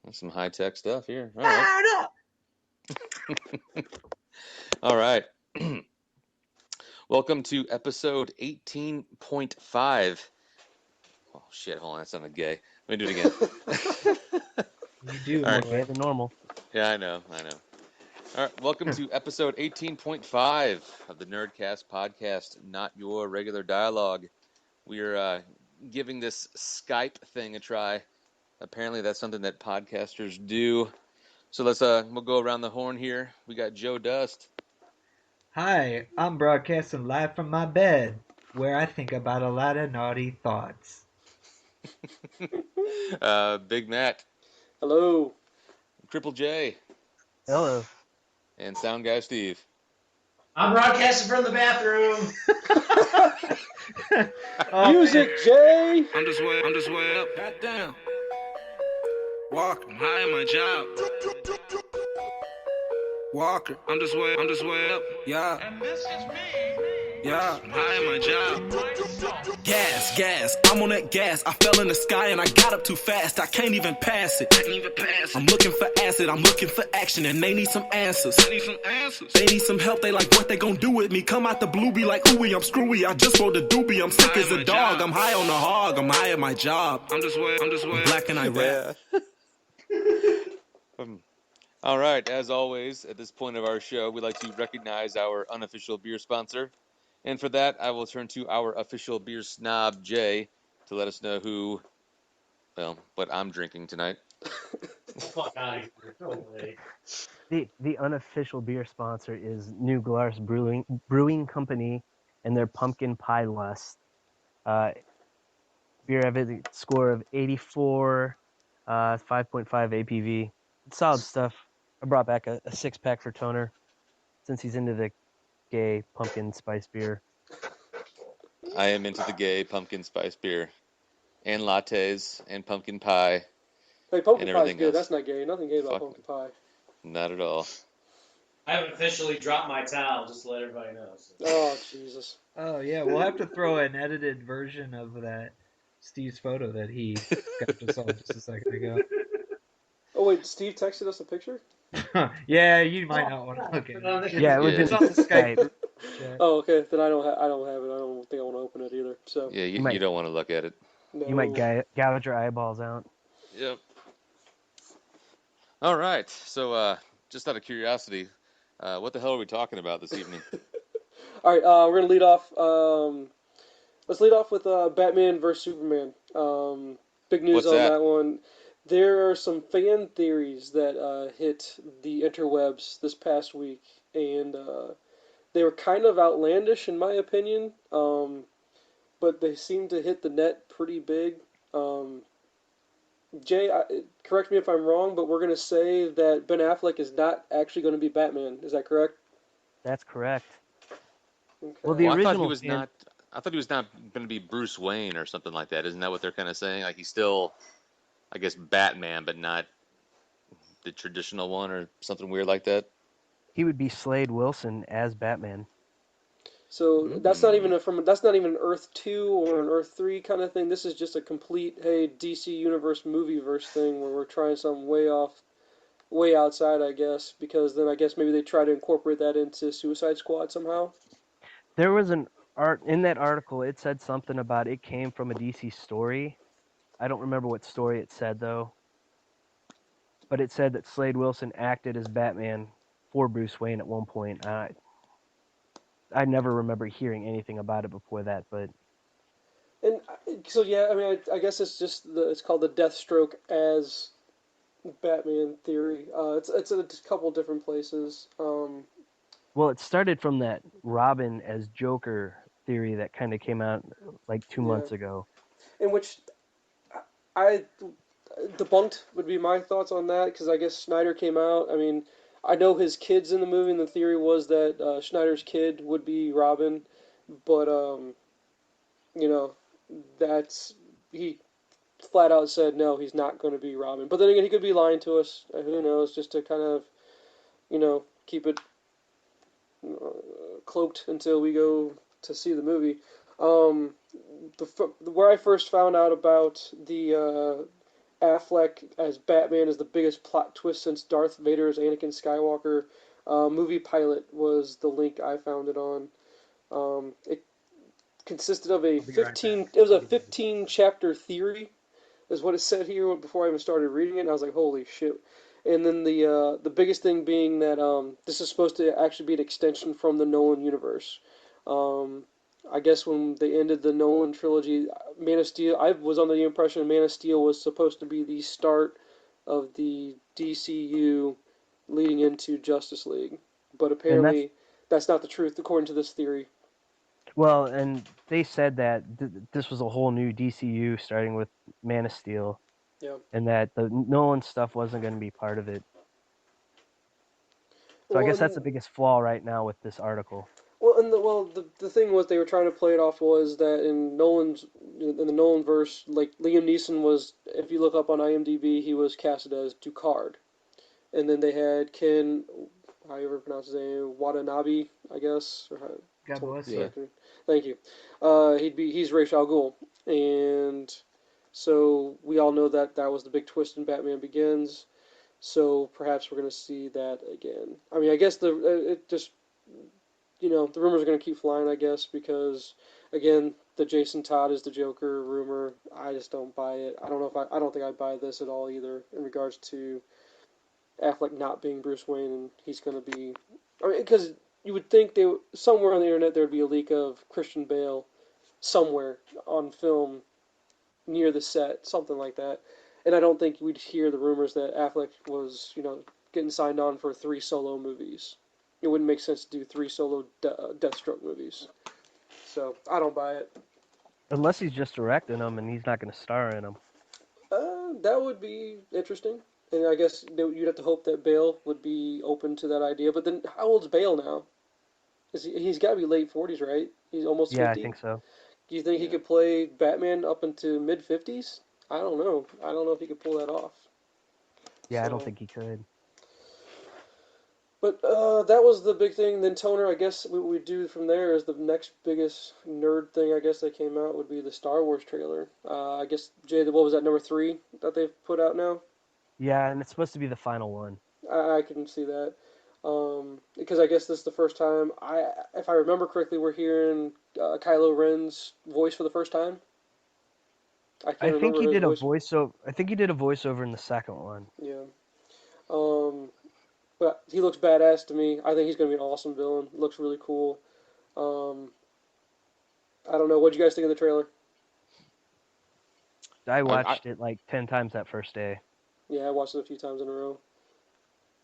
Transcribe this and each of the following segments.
That's some high-tech stuff here. All Fire right. All right. Welcome to episode 18.5. Oh, shit. Hold on. That sounded gay. Let me do it again. You do All more right. gay than normal. Yeah, I know. All right. Welcome to episode 18.5 of the Nerdcast podcast, not your regular dialogue. We're giving this Skype thing a try. Apparently, that's something that podcasters do. So we'll go around the horn here. We got Joe Dust. Hi, I'm broadcasting live from my bed, where I think about a lot of naughty thoughts. Big Mac. Hello. Triple J. Hello. And Sound Guy Steve. I'm broadcasting from the bathroom. Music, Jay. I'm just way up. Goddamn. Walker, I'm high in my job. Walker, I'm just way up. Yeah. And this is me. Yeah, I'm high in my job. Gas, I'm on that gas. I fell in the sky and I got up too fast. I can't even pass it. I'm looking for acid, I'm looking for action, and they need some answers. They need some help, they like what they gon' do with me. Come out the blue, be like, ooey, I'm screwy. I just rolled a doobie, I'm sick as a dog. I'm high on the hog, I'm high at my job. I'm just way. Black and I rap. All right, as always, at this point of our show, we like to recognize our unofficial beer sponsor. And for that, I will turn to our official beer snob, Jay, to let us know what I'm drinking tonight. Fuck out of here. No way. The unofficial beer sponsor is New Glarus Brewing Company and their Pumpkin Pie Lust. Beer have a score of 84, 5.5 APV. Solid stuff. I brought back a 6-pack for Toner since he's into the gay pumpkin spice beer. I am into the gay pumpkin spice beer and lattes and pumpkin pie. Hey, pumpkin and pie's everything good. else. That's not gay. Nothing gay about Fuck. pumpkin pie. Not at all. I haven't officially dropped my towel, just to let everybody know. So. Oh, Jesus. Oh, yeah, we'll have to throw an edited version of that Steve's photo that he got us all just a second ago. Oh, wait, Steve texted us a picture? Yeah, you might not want to look at it. Yeah, it was Yeah. It's in on the Skype. Skype. chat. Oh, okay. Then I don't have it. I don't think I want to open it either. So, Yeah, you might- don't want to look at it. no. You might gouge your eyeballs out. Yep. All right. So, just out of curiosity, what the hell are we talking about this evening? All right, we're going to lead off. Let's lead off with Batman vs. Superman. Big news What's on that? that one. There are some fan theories that hit the interwebs this past week, and they were kind of outlandish in my opinion, but they seem to hit the net pretty big. Jay, correct me if I'm wrong, but we're going to say that Ben Affleck is not actually going to be Batman. Is that correct? That's correct. Okay. Well, the Well, I thought he original was fan- not. I thought he was not going to be Bruce Wayne or something like that. Isn't that what they're kind of saying? Like he's still, I guess, Batman, but not the traditional one or something weird like that. He would be Slade Wilson as Batman. So that's not even an Earth 2 or an Earth 3 kind of thing. This is just a complete, hey, DC Universe movieverse thing where we're trying something way outside, I guess, because then I guess maybe they try to incorporate that into Suicide Squad somehow. There was in that article, it said something about it came from a DC story. I don't remember what story it said, though. But it said that Slade Wilson acted as Batman for Bruce Wayne at one point. I never remember hearing anything about it before that, but... And so, yeah, I mean, I guess it's just it's called the Deathstroke as Batman theory. It's a couple different places. Well, it started from that Robin as Joker theory that kind of came out like 2 months ago. In which I debunked would be my thoughts on that, because I guess Snyder came out. I mean, I know his kid's in the movie, and the theory was that Schneider's kid would be Robin, but he flat out said no, he's not going to be Robin. But then again, he could be lying to us. Who knows? Just to kind of, keep it cloaked until we go to see the movie. Where I first found out about the Affleck as Batman is the biggest plot twist since Darth Vader as Anakin Skywalker. Movie pilot was the link I found it on. It consisted of a I'll be right 15. back. It was a 15 chapter theory, is what it said here before I even started reading it. And I was like, holy shit! And then the biggest thing being that this is supposed to actually be an extension from the Nolan universe. Um, I guess when they ended the Nolan trilogy, Man of Steel, I was under the impression Man of Steel was supposed to be the start of the DCU leading into Justice League. But And that's apparently that's not the truth according to this theory. well, and they said that this was a whole new DCU starting with Man of Steel, Yeah. and that the Nolan stuff wasn't going to be part of it. So I Well, guess that's the and biggest flaw right now with this article. the thing was they were trying to play it off was that in the Nolan verse, like Liam Neeson was, if you look up on IMDb, he was casted as Ducard, and then they had Ken, how you ever pronounce his name, Watanabe, I guess, or God bless Yeah. you. thank you. He's Ra's al Ghul, and so we all know that that was the big twist in Batman Begins. So perhaps we're going to see that again. I mean, I guess it just, the rumors are going to keep flying, I guess, because again, the Jason Todd is the Joker rumor. I just don't buy it. I don't think I buy this at all either in regards to Affleck not being Bruce Wayne and he's going to be. I mean, because you would think somewhere on the internet there would be a leak of Christian Bale somewhere on film near the set, something like that. And I don't think we'd hear the rumors that Affleck was, getting signed on for 3 solo movies. It wouldn't make sense to do 3 solo Deathstroke movies. So I don't buy it. Unless he's just directing them and he's not going to star in them. That would be interesting. And I guess you'd have to hope that Bale would be open to that idea. But then, how old's Bale now? He's got to be late 40s, right? He's almost Yeah, I 50. think so. Do you think he Yeah. could play Batman up into mid 50s? I don't know. I don't know if he could pull that off. Yeah, I don't So, think he could. but that was the big thing. Then Toner, I guess what we do from there is the next biggest nerd thing. I guess that came out would be the Star Wars trailer. I guess Jay, what was that number 3 that they've put out now? Yeah, and it's supposed to be the final one. I can see that. Because I guess this is the first time if I remember correctly, we're hearing Kylo Ren's voice for the first time. I I can't think remember he his did a voice. voiceover. I think he did a voiceover in the second one. Yeah. Um, but he looks badass to me. I think he's gonna be an awesome villain. Looks really cool. Um, I don't know. What would you guys think of the trailer? I I watched it like 10 times that first day. Yeah, I watched it a few times in a row.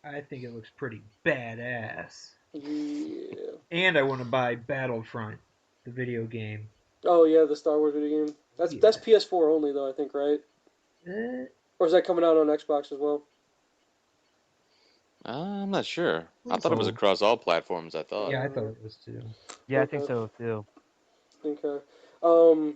I think it looks pretty badass. Yeah. And I want to buy Battlefront, the video game. Oh yeah, the Star Wars video game. That's Yeah. PS4 only though, I think, right? Eh, Or is that coming out on Xbox as well? I'm not sure. I thought it was so. across all platforms. I thought. Yeah, I thought it was too. Yeah, I think Okay. so too. Okay.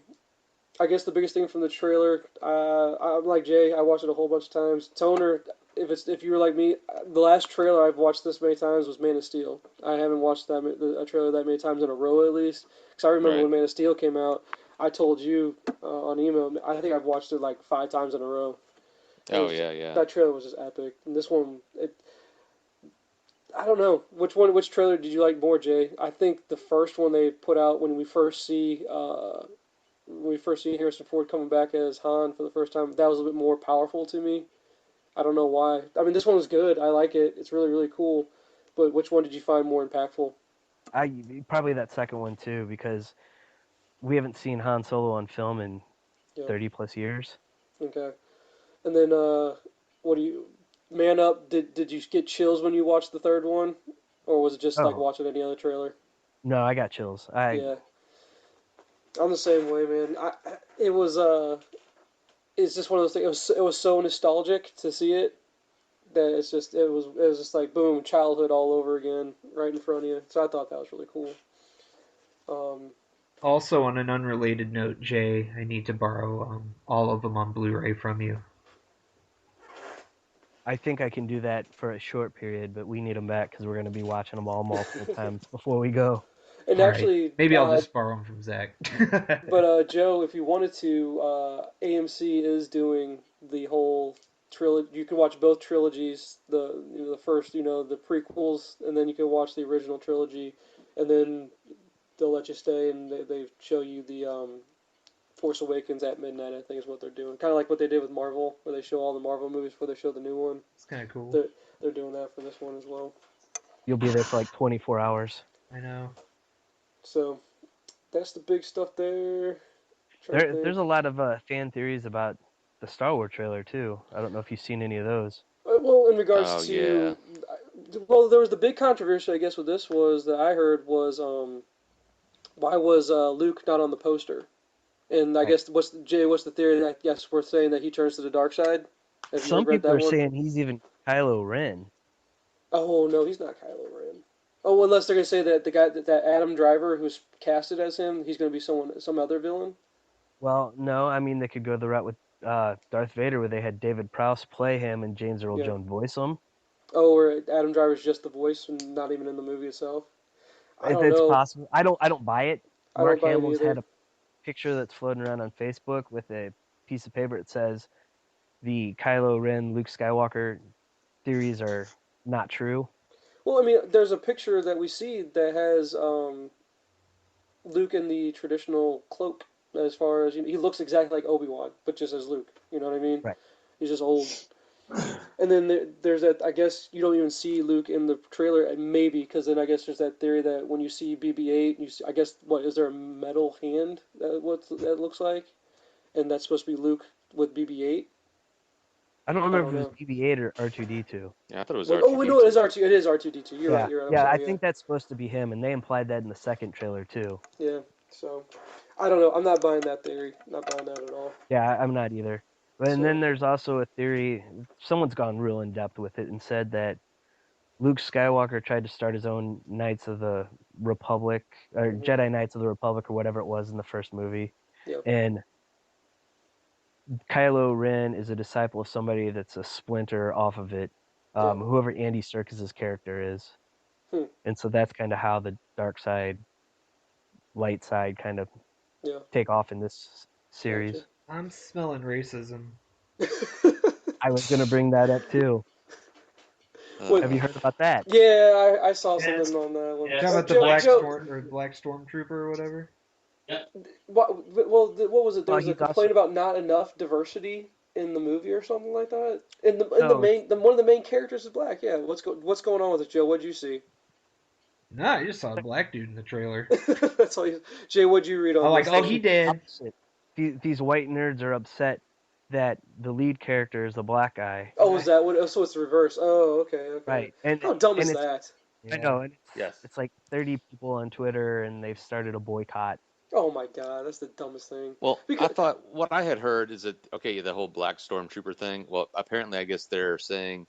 I guess the biggest thing from the trailer, I'm like Jay. I watched it a whole bunch of times. Toner, if you were like me, the last trailer I've watched this many times was Man of Steel. I haven't watched a trailer that many times in a row at least. Because I remember Right. when Man of Steel came out, I told you on email. I think I've watched it like 5 times in a row. Oh yeah. That trailer was just epic. And this one, I don't know which trailer did you like more, Jay? I think the first one they put out when we first see Harrison Ford coming back as Han for the first time, that was a bit more powerful to me. I don't know why. I mean, this one was good. I like it. It's really, really cool. But which one did you find more impactful? I probably that second one too because we haven't seen Han Solo on film in Yeah. 30 plus years. Okay. And then, what do you, Man Up? Did you get chills when you watched the third one, or was it just like Oh watching any other trailer? no, I got chills. Yeah. I'm the same way, man. It was it's just one of those things. It was so nostalgic to see it that it was just like boom, childhood all over again, right in front of you. So I thought that was really cool. Also, on an unrelated note, Jay, I need to borrow all of them on Blu-ray from you. I think I can do that for a short period, but we need them back because we're going to be watching them all multiple times before we go. And All actually, right. Maybe I'll just borrow them from Zach. but Joe, if you wanted to, AMC is doing the whole trilogy. You can watch both trilogies. The first, the prequels, and then you can watch the original trilogy, and then they'll let you stay and they show you the Force Awakens at midnight. I think is what they're doing. Kind of like what they did with Marvel, where they show all the Marvel movies before they show the new one. It's kind of cool. They're doing that for this one as well. You'll be there for like 24 hours. I know. So that's the big stuff there. Trying to think. There's a lot of fan theories about the Star Wars trailer too. I don't know if you've seen any of those. Well, in regards Oh, to, well, there was the big controversy, I guess, with this was that I heard was, why was Luke not on the poster? And I Right. guess what's the theory? That, yes, we're saying that he turns to the dark side. Have you Some read people that are one? saying he's even Kylo Ren. Oh no, he's not Kylo Ren. Oh, unless they're gonna say that the guy that Adam Driver who's casted as him, he's gonna be some other villain. Well, no, I mean they could go the route with Darth Vader, where they had David Prowse play him and James Earl Yeah. Jones voice him. Oh, where Adam Driver's just the voice and not even in the movie itself. I don't It's know. possible. I don't buy it. I don't Mark buy it Hamill's either. had a picture that's floating around on Facebook with a piece of paper that says the Kylo Ren Luke Skywalker theories are not true. Well, I mean, there's a picture that we see that has Luke in the traditional cloak. As far as he looks exactly like Obi-Wan, but just as Luke. You know what I mean? Right. He's just old. And then there's that. I guess you don't even see Luke in the trailer, maybe because then I guess there's that theory that when you see BB-8, you see, I guess what is there a metal hand that looks like, and that's supposed to be Luke with BB-8. I don't remember don't if it was BB-8 or R2D2. Yeah, I thought it was Well, R2D2. oh no, it is R2. It is R2D2. You're right. You're right. I'm Yeah, sorry, I think that's supposed to be him, and they implied that in the second trailer too. Yeah. So, I don't know. I'm not buying that theory. Not buying that at all. Yeah, I'm not either. And So- then there's also a theory, someone's gone real in depth with it and said that Luke Skywalker tried to start his own Knights of the Republic, or Mhm. Jedi Knights of the Republic, or whatever it was in the first movie. Yep. And Kylo Ren is a disciple of somebody that's a splinter off of it, Yeah. whoever Andy Serkis's character is. Hmm. And so that's kind of how the dark side, light side kind of Yeah. take off in this series. Gotcha. I'm smelling racism. I was going to bring that up too. What- Have you heard about that? Yeah, I saw Yes. something on that one. Yes. Talking about the black stormtrooper or whatever. What was it? There Well, was a he's complaint also- about not enough diversity in the movie or something like that. In the No, main, one of the main characters is black. Yeah, what's going on with it, Joe? What'd you see? No, I just saw a black dude in the trailer. That's all. Jay, what'd you read on? I'm like, this oh, thing? he did. opposite. These white nerds are upset that the lead character is a black guy. Oh, is that what? Oh, so it's the reverse. Oh, okay. Right. And How dumb is and that? I know. And Yes. it's like 30 people on Twitter, and they've started a boycott. Oh my god, that's the dumbest thing. Well, Because- I thought what I had heard is that okay, the whole black stormtrooper thing. Well, apparently, I guess they're saying,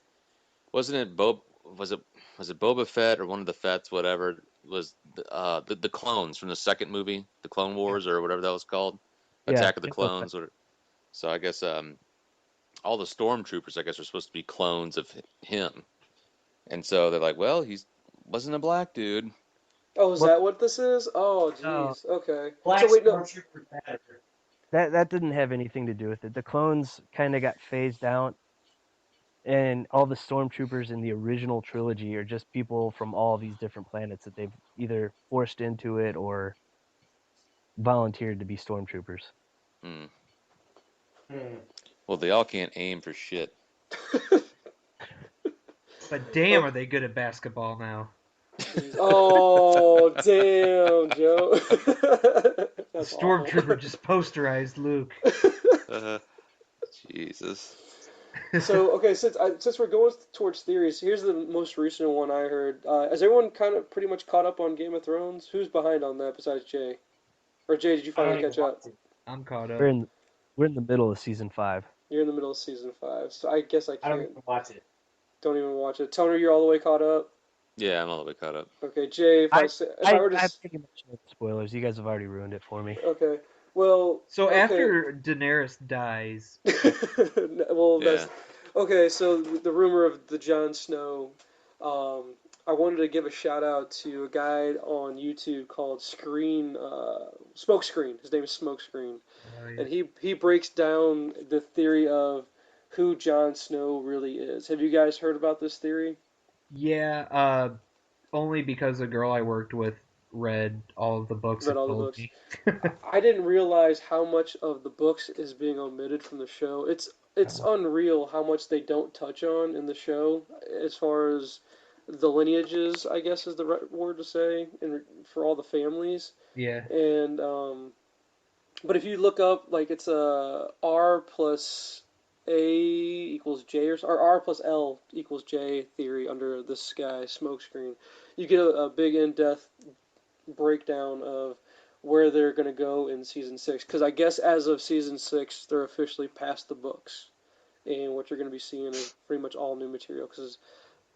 wasn't it was it Boba Fett or one of the Fetts, whatever, was the clones from the second movie, the Clone Wars or whatever that was called, Yeah, Attack of the Boba Clones. So I guess all the stormtroopers, I guess, are supposed to be clones of him, and so they're like, well, he wasn't a black dude. Oh, is What- that what this is? Oh, No. jeez. Okay. Black So wait, no. Stormtrooper matter. That didn't have anything to do with it. The clones kind of got phased out, and all the stormtroopers in the original trilogy are just people from all these different planets that they've either forced into it or volunteered to be stormtroopers. Hmm. Hmm. Well, they all can't aim for shit. But damn, are they good at basketball now? Oh, damn, Joe. The That's stormtrooper awful. just posterized Luke. Jesus. So, okay, since we're going towards theories, here's the most recent one I heard. Has everyone kind of pretty much caught up on Game of Thrones? Who's behind on that besides Jay? Or Jay, did you I don't finally even catch up? watch it. I'm caught up. We're in the middle of season 5. You're in the middle of season 5, so I guess I I don't can't. even watch it. Don't even watch it. Toner, you're all the way caught up. Yeah, I'm all the way caught up. Okay, Jay, if I were to. I pretty much know the spoilers. You guys have already ruined it for me. Okay, well. So okay. after Daenerys dies, Well, Yeah. that's okay. So the rumor of the Jon Snow, I wanted to give a shout out to a guy on YouTube called Smokescreen. His name is Smokescreen, and he breaks down the theory of who Jon Snow really is. Have you guys heard about this theory? Yeah, only because a girl I worked with read all of the books Read and all the told books. me. I didn't realize how much of the books is being omitted from the show. It's Oh, unreal how much they don't touch on in the show as far as the lineages, I guess is the right word to say, and for all the families. yeah, And but if you look up, like it's a R plus A equals J or R plus L equals J theory under the sky smokescreen, you get a big in-depth breakdown of where they're going to go in season 6. Because I guess as of season 6, they're officially past the books, and what you're going to be seeing is pretty much all new material. Because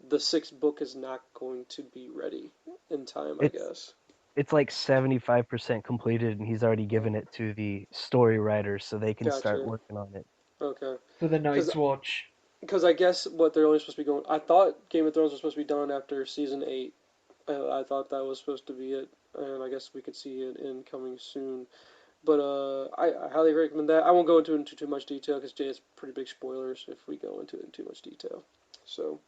the 6th book is not going to be ready in time, I It's guess. it's like 75% completed, and he's already given it to the story writers so they can start Gotcha. working on it. Okay. for the Because Night's Watch. I guess what they're only supposed to be going. I thought Game of Thrones was supposed to be done after season 8. I thought that was supposed to be it, and I guess we could see it in coming soon. But I highly recommend that. I won't go into too much detail because Jay has pretty big spoilers if we go into it in too much detail. So,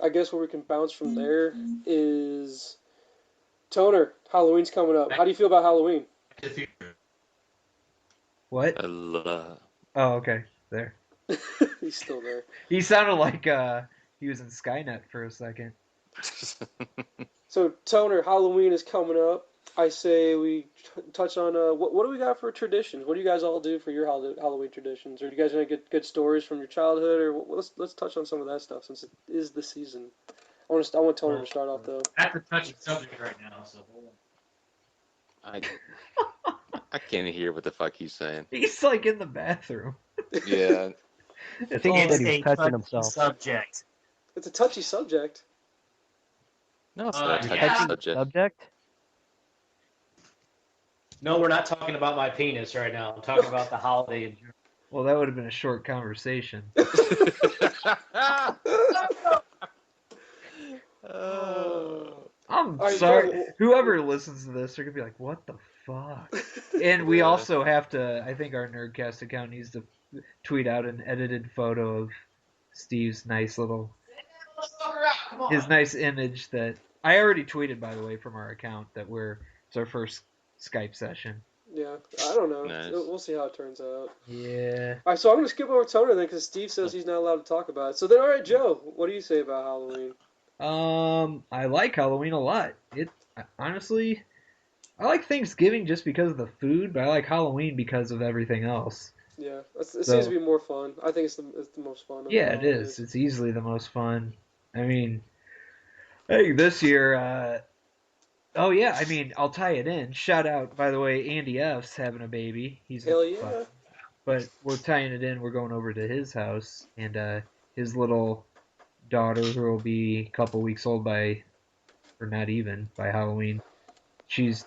I guess where we can bounce from there is Toner. Halloween's coming up. How do you feel about Halloween? What? Uh, Oh, okay. There. He's still there. He sounded like he was in Skynet for a second. So, Toner, Halloween is coming up. I say we touch on what do we got for traditions? What do you guys all do for your Halloween traditions? Or do you guys want to get good stories from your childhood? Or let's touch on some of that stuff since it is the season. I want Toner to start off though. That's a touchy subject right now, so hold on. I can't hear what the fuck he's saying. He's like in the bathroom. Yeah. I think he all- said It's he was a touching touchy himself. subject. It's a touchy subject. No, it's not a touchy Yeah. subject. No, we're not talking about my penis right now. I'm talking about the holiday in general. Well, that would have been a short conversation. I'm All right, sorry. go- Whoever listens to this, they're gonna be like, "What the fuck?" And we Yeah. also have to. I think our Nerdcast account needs to tweet out an edited photo of Steve's nice little, Come on. his nice image that I already tweeted, by the way, from our account that it's our first Skype session. Yeah, I don't know. Nice. We'll see how it turns out. Yeah. All right, so I'm gonna skip over Toner then because Steve says he's not allowed to talk about it. So then, all right, Joe, what do you say about Halloween? I like Halloween a lot. Honestly, I like Thanksgiving just because of the food, but I like Halloween because of everything else. Yeah, it seems So- to be more fun. I think it's the most fun. Of Yeah, the it is. holidays. It's easily the most fun. I mean, hey, this year, oh yeah, I mean, I'll tie it in. Shout out, by the way, Andy F's having a baby. He's Hell gonna be yeah! fun. But we're tying it in. We're going over to his house, and his little daughter, who will be a couple weeks old or not even by Halloween, she's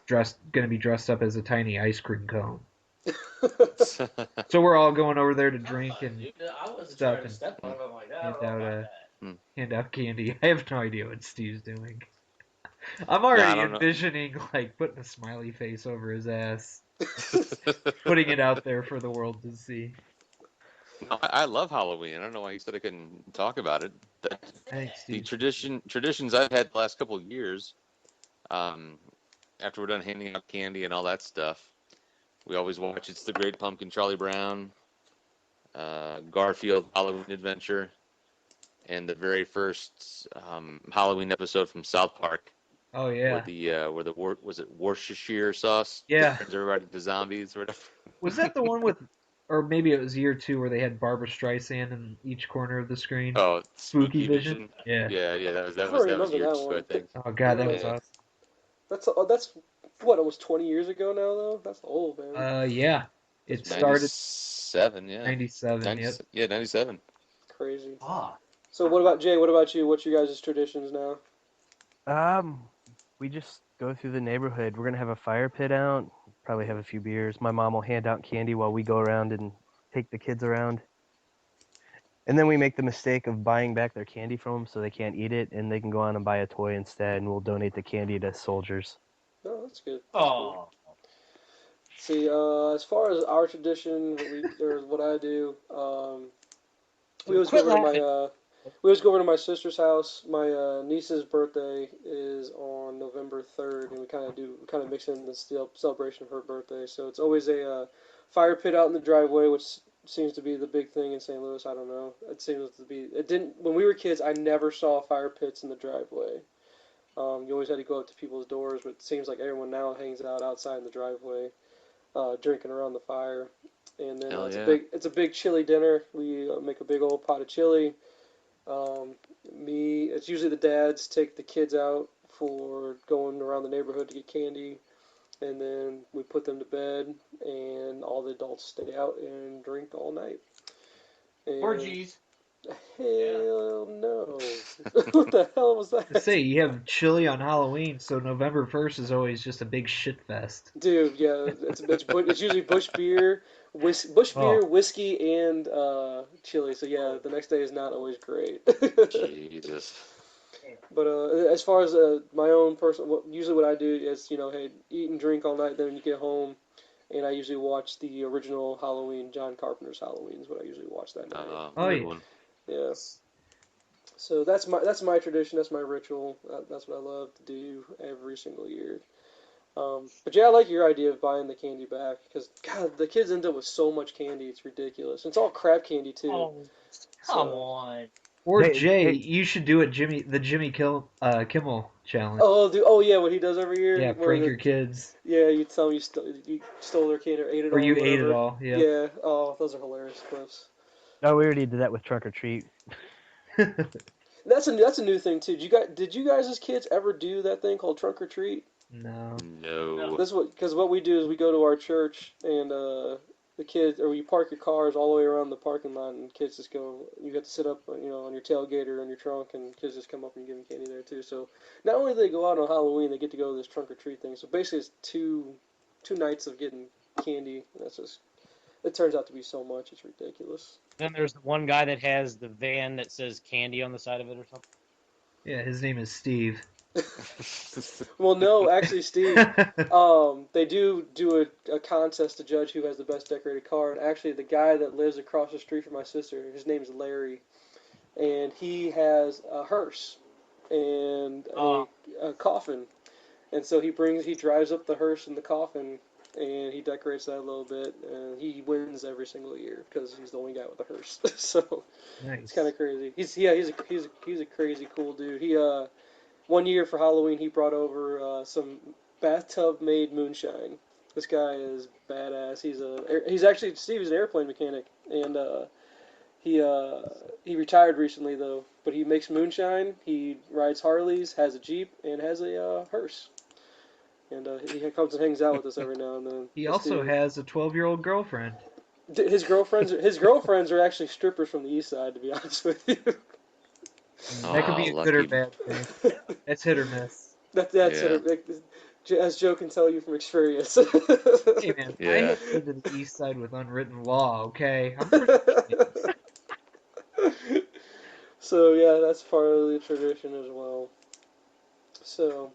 gonna be dressed up as a tiny ice cream cone. So we're all going over there to drink and I wasn't stuff trying to and step on it. I'm like, I hand don't know out about that. hand out candy. I have no idea what Steve's doing. I'm Yeah, I already don't know. envisioning like putting a smiley face over his ass, putting it out there for the world to see. No, I love Halloween. I don't know why he said I couldn't talk about it. I think The Steve. traditions I've had the last couple of years, after we're done handing out candy and all that stuff, we always watch It's the Great Pumpkin, Charlie Brown, Garfield Halloween Adventure, and the very first Halloween episode from South Park, Oh where yeah, was it Worcestershire sauce yeah. turns everybody into zombies or whatever. Was that the one with, or maybe it was year 2 where they had Barbara Streisand in each corner of the screen? Oh, Spooky Vision. Yeah. Yeah, that I was don't year remember that 2, I one. think. Oh god, that was Yeah. awesome. That's what, almost 20 years ago now though. That's old, man. Yeah. It That's started 97, yeah. 97. Yep. Yeah, 97. Crazy. Ah, So what about Jay? What about you? What's your guys' traditions now? We just go through the neighborhood. We're gonna have a fire pit out. Probably have a few beers. My mom will hand out candy while we go around and take the kids around. And then we make the mistake of buying back their candy from them so they can't eat it, and they can go on and buy a toy instead, and we'll donate the candy to soldiers. No, that's good. That's cool. oh, See, as far as our tradition, or what I do, we always go Quit over to my laughing. we always go over to my sister's house. My niece's birthday is on November 3rd, and we kind of mix in the celebration of her birthday. So it's always a fire pit out in the driveway, which seems to be the big thing in St. Louis. I don't know. It seems to be. It didn't when we were kids. I never saw fire pits in the driveway. You always had to go up to people's doors, but it seems like everyone now hangs out outside in the driveway, drinking around the fire. And then Hell it's a yeah. big chili dinner. We make a big old pot of chili. Um, it's usually the dads take the kids out for going around the neighborhood to get candy, and then we put them to bed, and all the adults stay out and drink all night. And Orgies. hell no! What the hell was To say, that? you have chili on Halloween, so November 1st is always just a big shit fest. Dude, yeah, it's usually bush Oh, beer, whiskey, and chili. So yeah, the next day is not always great. Jesus. But as far as my own personal, usually what I do is, hey, eat and drink all night. Then when you get home, and I usually watch the original Halloween, John Carpenter's Halloween is what I usually watch that night. oh Good yeah. one. Yeah. So that's my tradition. That's my ritual. That's what I love to do every single year. But yeah, I like your idea of buying the candy back because God, the kids end up with so much candy, it's ridiculous. And it's all crap candy too. Oh, come So, on. Or They, Jay, they, you should do it, the Jimmy Kimmel challenge. oh yeah, what he does every year, Yeah, where prank your kids, yeah, you tell them you stole their candy or ate it or all or you ate it whatever. all. Yep. Yeah, oh, those are hilarious clips. no, we already did that with Trunk or Treat. That's a new thing too. Did you guys as kids ever do that thing called trunk or treat? No. No. This because what we do is we go to our church and the kids, or you park your cars all the way around the parking lot, and kids just go. You have to sit up, on your tailgate or on your trunk, and kids just come up and give them candy there too. So not only do they go out on Halloween, they get to go to this trunk or treat thing. So basically, it's two nights of getting candy. It turns out to be so much. It's ridiculous. Then there's the one guy that has the van that says candy on the side of it or something. Yeah, his name is Steve. Well, no, actually, Steve. They do a contest to judge who has the best decorated car, and actually, the guy that lives across the street from my sister, his name's Larry, and he has a hearse and a coffin, and so he drives up the hearse and the coffin, and he decorates that a little bit, and he wins every single year because he's the only guy with a hearse. So it's kind Nice. of crazy. He's a crazy cool dude. One year for Halloween, he brought over some bathtub-made moonshine. This guy is badass. He's actually Steve is an airplane mechanic, and he retired recently though. But he makes moonshine. He rides Harleys, has a Jeep, and has a hearse. And he comes and hangs out with us every now and then. He This also dude, has a 12-year-old girlfriend. his girlfriends are actually strippers from the east side. To be honest with you. That could Oh, be a good or lucky. bad thing. It's hit or miss. That's Yeah. it. As Joe can tell you from experience. Hey man, I Yeah. have lived in the east side with unwritten law, okay? I'm pretty So yeah, that's part of the tradition as well. So,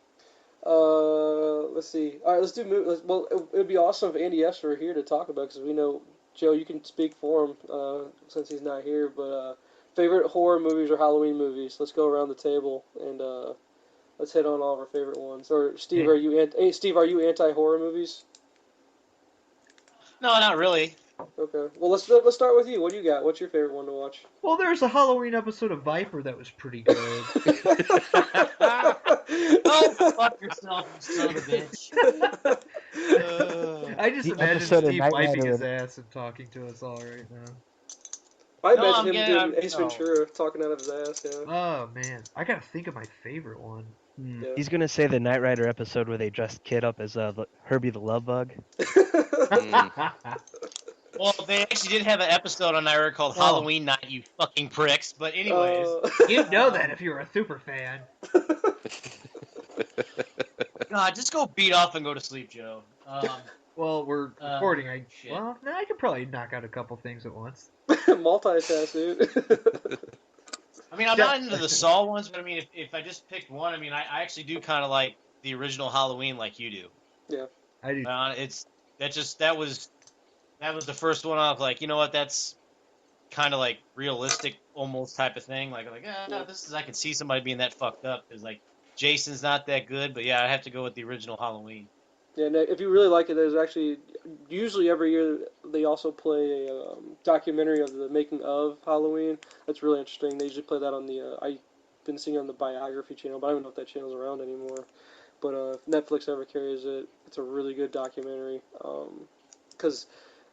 let's see. All right, let's do movies. Well, it would be awesome if Andy F were here to talk about because we know Joe. You can speak for him since he's not here. But favorite horror movies or Halloween movies? Let's go around the table and let's hit on all of our favorite ones. Or Steve, Yeah. Steve, are you anti horror movies? No, not really. Okay. Well, let's start with you. What do you got? What's your favorite one to watch? Well, there's a Halloween episode of Viper that was pretty good. Oh, fuck yourself, you son of a bitch. I just The imagine episode of Steve Knight wiping Rider his and ass and talking to us all right now. I No, imagine I'm him getting. doing Ace No. Ventura, talking out of his ass. Yeah. Oh man, I gotta think of my favorite one. Yeah. he's gonna say the Knight Rider episode where they dressed Kid up as Herbie the Love Bug. Well, they actually did have an episode on Naira called Oh. Halloween Night, you fucking pricks. But anyways, You'd know that if you were a super fan. God, just go beat off and go to sleep, Joe. Well, we're recording. I shit. could probably knock out a couple things at once. Multitask, dude. I mean, I'm not into the Saw ones, but I mean, if I just picked one, I mean, I actually do kind of like the original Halloween like you do. Yeah. I do. It's that was the first one off. Like, you know what? That's kind of like realistic, almost type of thing. Like this is I could see somebody being that fucked up because like Jason's not that good, but yeah, I have to go with the original Halloween. Yeah, and if you really like it, there's actually usually every year they also play a documentary of the making of Halloween. That's really interesting. They usually play that on the I've been seeing it on the Biography channel, but I don't know if that channel's around anymore. But if Netflix ever carries it, it's a really good documentary. Because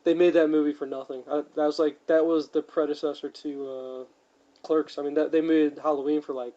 they made that movie for nothing. That was the predecessor to Clerks. I mean, they made Halloween for like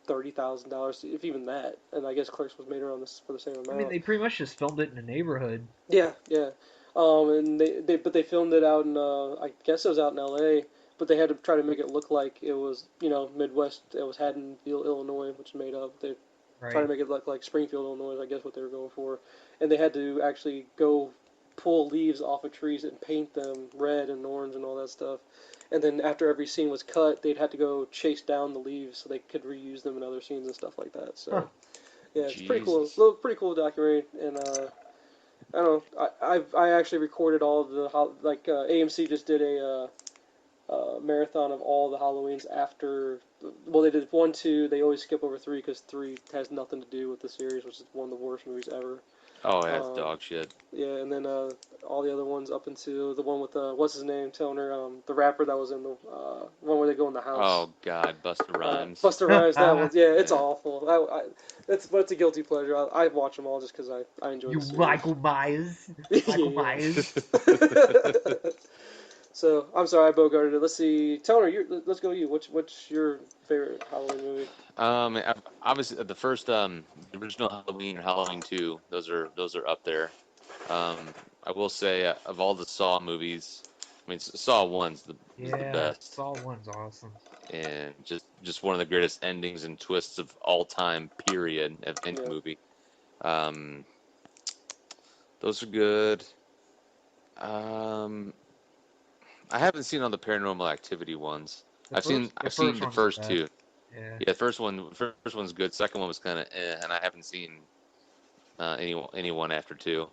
$30,000, if even that. And I guess Clerks was made around this for the same amount. I mean, they pretty much just filmed it in a neighborhood. Yeah, yeah. And they filmed it out in I guess it was out in L.A. But they had to try to make it look like it was Midwest. It was Haddonfield, Illinois, which is made up. They try to make it look like Springfield, Illinois. I guess what they were going for, and they had to actually go pull leaves off of trees and paint them red and orange and all that stuff. And then after every scene was cut, they'd have to go chase down the leaves so they could reuse them in other scenes and stuff like that. So, yeah, it's pretty cool. Pretty cool documentary. And I don't know. I actually recorded all of the AMC just did a marathon of all the Halloweens after. Well, they did 1, 2. They always skip over 3 because 3 has nothing to do with the series, which is one of the worst movies ever. Oh, yeah, it's dog shit. Yeah, and then all the other ones up into the one with what's his name, Toner, the rapper that was in the one where they go in the house. Oh God, Busta Rhymes. Busta Rhymes, that one. Yeah, it's awful. But it's a guilty pleasure. I watch them all just because I enjoy. You the series. Michael Myers. Michael Myers. So I'm sorry I bogarted it. Let's see, Toner. Let's go. You. What's your favorite Halloween movie? Obviously the first the original Halloween and Halloween 2. Those are up there. I will say of all the Saw movies, I mean Saw 1's the best. Saw 1's awesome. And just one of the greatest endings and twists of all time. Period of any movie. Those are good. I haven't seen all the Paranormal Activity ones. I've seen the first 2. Yeah. Yeah, first one's good. Second one was kind of and I haven't seen anyone after 2.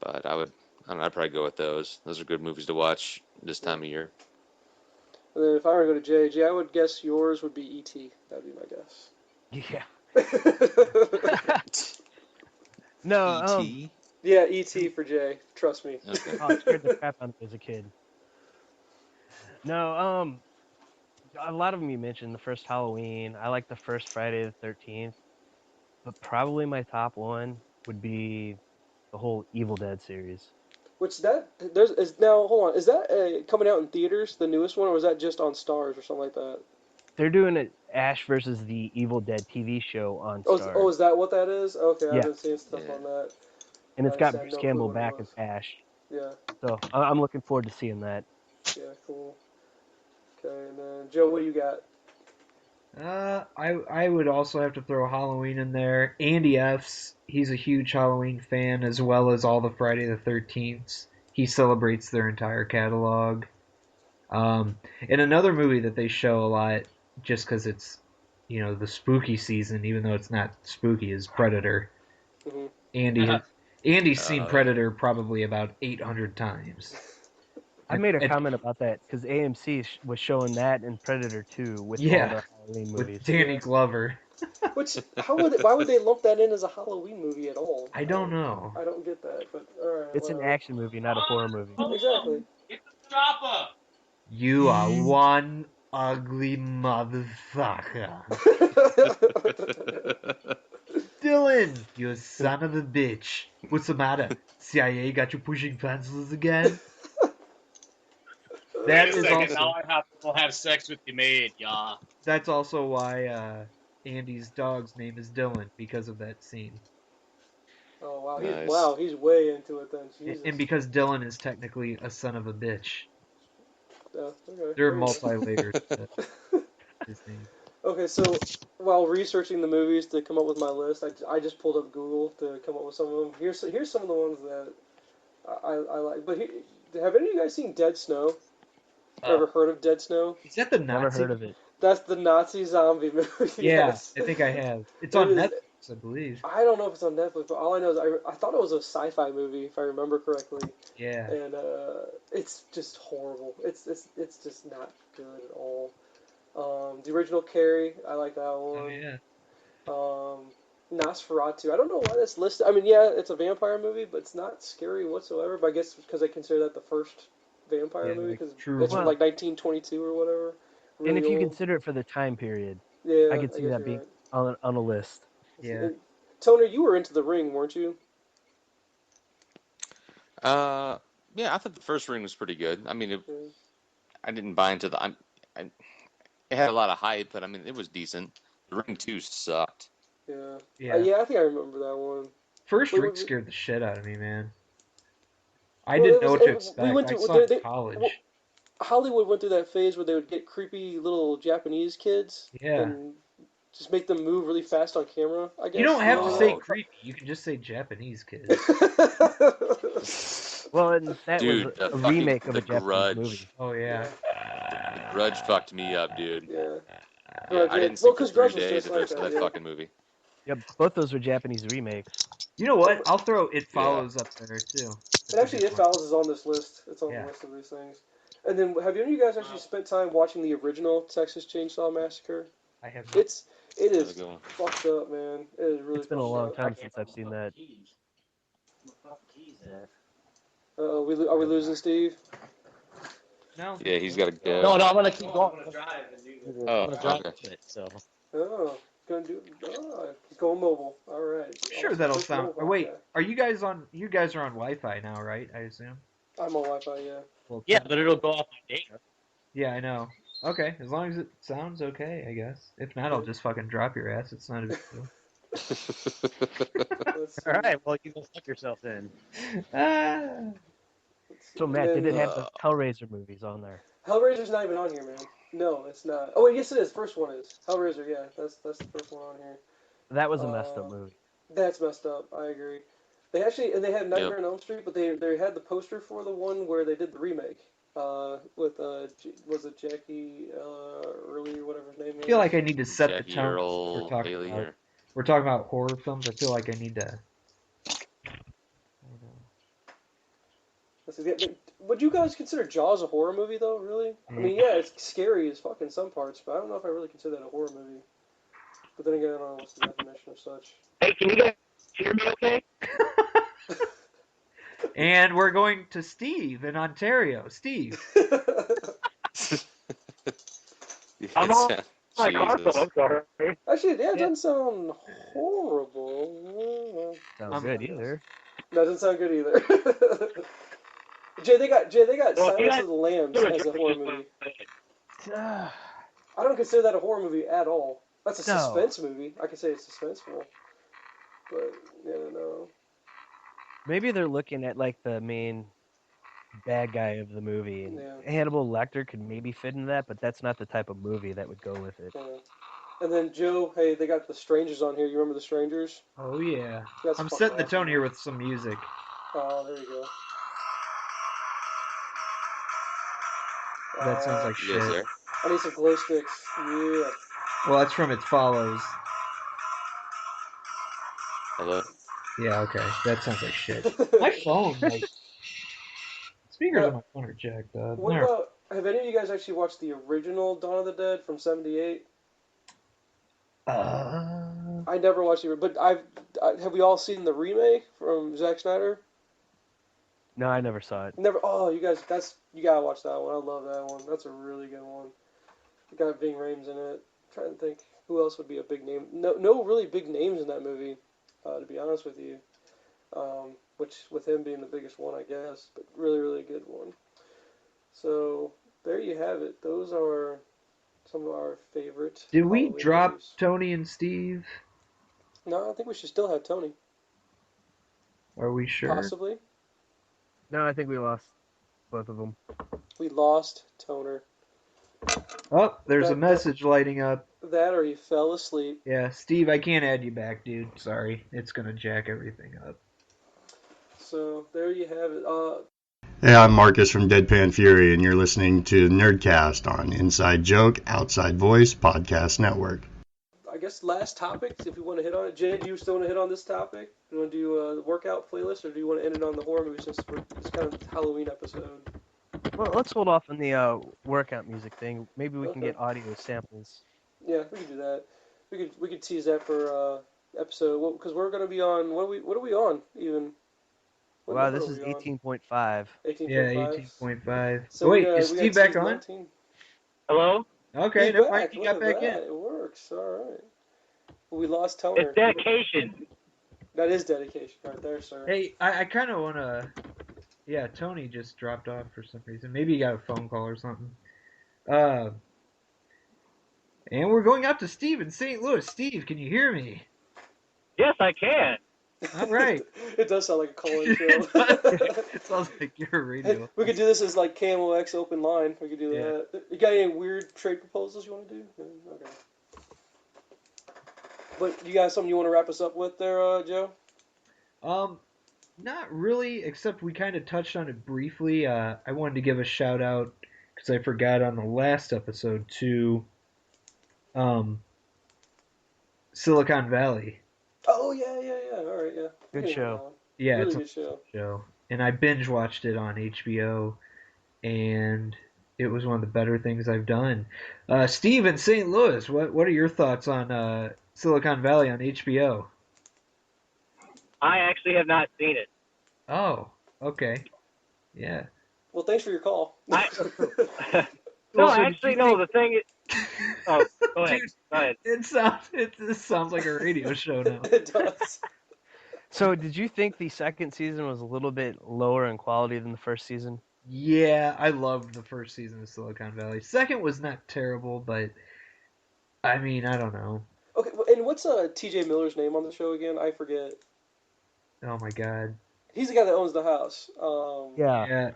But I'd probably go with those. Those are good movies to watch this time of year. And then if I were to go to JJ, I would guess yours would be E.T. That'd be my guess. Yeah. No. E.T. Yeah, E.T. for Jay. Trust me. Okay. I scared the crap out of me as a kid. No, a lot of them you mentioned. The first Halloween. I like the first Friday the 13th. But probably my top one would be the whole Evil Dead series. Which hold on. Is that coming out in theaters, the newest one, or was that just on Stars or something like that? They're doing it Ash versus the Evil Dead TV show on Stars. Oh, is that what that is? Okay, Yeah. I've been seeing stuff on that. And it's got Bruce Campbell back as Ash. Yeah. So I'm looking forward to seeing that. Yeah, cool. Okay, and then Joe, what do you got? I would also have to throw Halloween in there. Andy F's, he's a huge Halloween fan, as well as all the Friday the 13th. He celebrates their entire catalog. And another movie that they show a lot, just because it's, the spooky season, even though it's not spooky, is Predator. Mm-hmm. Andy's seen Predator probably about 800 times. I made a comment about that because AMC was showing that and Predator 2 with all the Halloween movies. With Danny Glover. Why would they lump that in as a Halloween movie at all? I don't know. I don't get that, but alright. It's an action movie, not a horror movie. Exactly. Get the chopper. You are one ugly motherfucker. Dylan, you son of a bitch. What's the matter? CIA got you pushing pencils again? That is also. Now I will have sex with the maid, yeah. That's also why Andy's dog's name is Dylan, because of that scene. Oh wow, Nice. He's way into it then. Jesus. And because Dylan is technically a son of a bitch. Okay. There are multi-layers to his name. Okay, so while researching the movies to come up with my list, I just pulled up Google to come up with some of them. Here's some of the ones that I like. But have any of you guys seen Dead Snow? Ever heard of Dead Snow? Is that the Nazi? Never heard of it. That's the Nazi zombie movie. Yeah, Yes. I think I have. It's on Netflix. I believe. I don't know if it's on Netflix, but all I know is I thought it was a sci-fi movie, if I remember correctly. Yeah. And it's just horrible. It's just not good at all. The original Carrie, I like that Oh one. yeah. Nosferatu. I don't know why that's listed. I mean, yeah, it's a vampire movie, but it's not scary whatsoever. But I guess because I consider that the first vampire Yeah, movie like because true it's from horror. like 1922 or whatever. And Really if you old. consider it for the time period, I Yeah, could I see guess that you're being right. on a list. Yeah. And, Toner, you were into The Ring, weren't you? Yeah, I thought the first Ring was pretty good. I mean, Yeah. I didn't buy into I, it had a lot of hype, but I mean, it was decent. The Ring 2 sucked. Yeah. Yeah. Yeah, I think I remember that one. First Wait, Ring scared the shit out of me, man. I well, didn't know what to we expect. went I to saw it in well, college. Hollywood went through that phase where they would get creepy little Japanese kids Yeah. and just make them move really fast on camera. I You guess don't you have to say Oh, remember creepy. You can just say Japanese kids. that? Well, and that was dude, the a fucking remake of The a Japanese Grudge. movie. Oh Yeah, yeah. The Grudge fucked me up, dude. yeah. Yeah, Grudge, I yeah. didn't Well, sleep for because three Grudge was days just after I like saw that. that Yeah. fucking movie. Yep, both those were Japanese remakes. You know what? Oh, I'll throw It Yeah. Follows up there too. and That's a actually, good It one. Follows is on this list. It's on the Yeah. list of these things. And then, have any of you guys actually spent time watching the original Texas Chainsaw Massacre? I have. It That was a is good one. fucked up, man. It is really It's been a fucked long up. time since I've seen that. Are we losing Steve? No. Yeah, he's got to No, go. no, I'm gonna keep going. I'm Oh, gonna drive okay. to it. So Oh, gonna do. Oh, he's going mobile. All right. I'm sure Awesome. that'll Push sound. mobile. Oh wait, Okay. are you guys on? You guys are on Wi-Fi now, right? I assume. I'm on Wi-Fi. Yeah. Well, yeah, but it'll go off my data. yeah, I know. Okay, as long as it sounds okay, I guess. If not, I'll just fucking drop your ass. It's not a big deal. Let's All see. right, well you go fuck yourself then. Ah. Let's see. So And Matt, did it then have the Hellraiser movies on there? Hellraiser's not even on here, man. No, it's not. Oh wait, yes it is. First one is Hellraiser. Yeah, that's the first one on here. That was a messed up movie. That's messed up. I agree. They actually and they had Yep. Nightmare on Elm Street, but they had the poster for the one where they did the remake. With was it Jackie Early or whatever his name I is? feel like I need to set the Jackie tone for what we're Earl talking Haley about. here. We're talking about horror films. I feel like I need to. I don't know. Would you guys consider Jaws a horror movie though? Really? I mean, yeah, it's scary as fuck in some parts, but I don't know if I really consider that a horror movie. But then again, I don't know what's the definition of such. Hey, can you guys hear me okay? And we're going to Steve in Ontario. Steve. I'm on my car, so Jesus. I'm sorry. Actually, yeah, it Yeah. doesn't sound horrible. Sounds good either. That doesn't sound good either. Jay, they got Well, if you Silence guys of the Lambs do it, as a just horror go movie. ahead. I don't consider that a horror movie at all. That's a No. suspense movie. I can say it's suspenseful. But yeah, no. Maybe they're looking at like the main bad guy of the movie, and Yeah. Hannibal Lecter could maybe fit into that, but that's not the type of movie that would go with it. Yeah. And then Joe, hey, they got the Strangers on here. You remember the Strangers? Oh yeah. That's I'm fucking setting the awesome, tone here man. with some music. Oh, there we go. That sounds like You guys shit. there? I need some glow sticks. Yeah. Well, that's from It Follows. Hello? Yeah, okay. That sounds like shit. My phone, like, speakers on my phone are jacked up. What about? Have any of you guys actually watched the original Dawn of the Dead from '78? I never watched it, but have we all seen the remake from Zack Snyder? No, I never saw it. Never. Oh, you guys, you gotta watch that one. I love that one. That's a really good one. It got Ving Rhames in it. I'm trying to think who else would be a big name. No really big names in that movie, to be honest with you. Which with him being the biggest one, I guess, but really really good one. So there you have it. Those are some of our favorite. Did we Halloween drop movies. Tony and Steve? No, I think we should still have Tony. Are we sure? Possibly. No, I think we lost both of them. We lost Toner. Oh, there's a message lighting up. That or he fell asleep. Yeah, Steve, I can't add you back, dude. Sorry. It's gonna jack everything up. So there you have it. Hey, I'm Marcus from Deadpan Fury, and you're listening to Nerdcast on Inside Joke, Outside Voice Podcast Network. I guess last topics, if we want to hit on it. Jen, do you still want to hit on this topic? Do you want to do the workout playlist, or do you want to end it on the horror movie since it's kind of Halloween episode? Well, let's hold off on the workout music thing. Maybe we can Okay. get audio samples. Yeah, we could do that. We could tease that for episode because we're gonna be on. What are we on even? What Wow, number this are is we on? 18.5. Yeah, 18.5. 18.5. So Oh, wait, is we got Steve back tease on? 19. Hello? Okay, He's never mind. back. He Look got at back that. in. It works. All right. We lost It's Toner. dedication. That is dedication right there, sir. Hey, I kind of want to. Yeah, Tony just dropped off for some reason. Maybe he got a phone call or something. And we're going out to Steve in St. Louis. Steve, can you hear me? Yes, I can. All right. It does sound like a call-in show. It sounds like you're a Hey, radio. we could do this as like KMOX open line. We could do Yeah. that. You got any weird trade proposals you want to do? Okay. But you got something you want to wrap us up with there, Joe? Not really, except we kind of touched on it briefly. I wanted to give a shout out because I forgot on the last episode to Silicon Valley. Oh yeah. All right, yeah. Good show. Yeah, Really it's good show. a show, and I binge watched it on HBO, and it was one of the better things I've done. Steve in St. Louis, what are your thoughts on Silicon Valley on HBO? I actually have not seen it. Oh, okay, yeah. Well, thanks for your call. No, Well, so actually, no. The thing is, oh, go ahead. Dude, Go ahead. It sounds like a radio show now. It does. So, did you think the second season was a little bit lower in quality than the first season? Yeah, I loved the first season of Silicon Valley. Second was not terrible, but I mean, I don't know. Okay, and what's T.J. Miller's name on the show again? I forget. Oh my god. He's the guy that owns the house. Yeah. Yeah.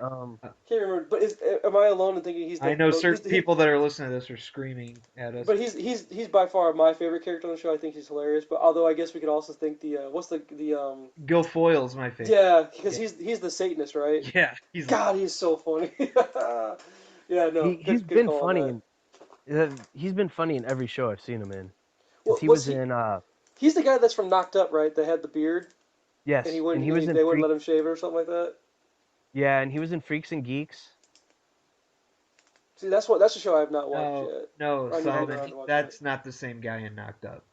Can't remember. But am I alone in thinking he's the? I know he's certain the- people that are listening to this are screaming at us. But he's by far my favorite character on the show. I think he's hilarious. But although I guess we could also think what's the Guilfoyle's my favorite. yeah, because he's the Satanist, right? Yeah, he's God, he's so funny. Yeah, no, He's good been call on funny. that. He's been funny in every show I've seen him in. Well, He was in. He's the guy that's from Knocked Up, right? That had the beard, Yes, and he wouldn't. was in. They wouldn't let him shave it or something like that. Yeah, and he was in Freaks and Geeks. See, that's a show I have not watched yet. No, I need to hang Solomon, around to watch that's not the same guy in Knocked Up.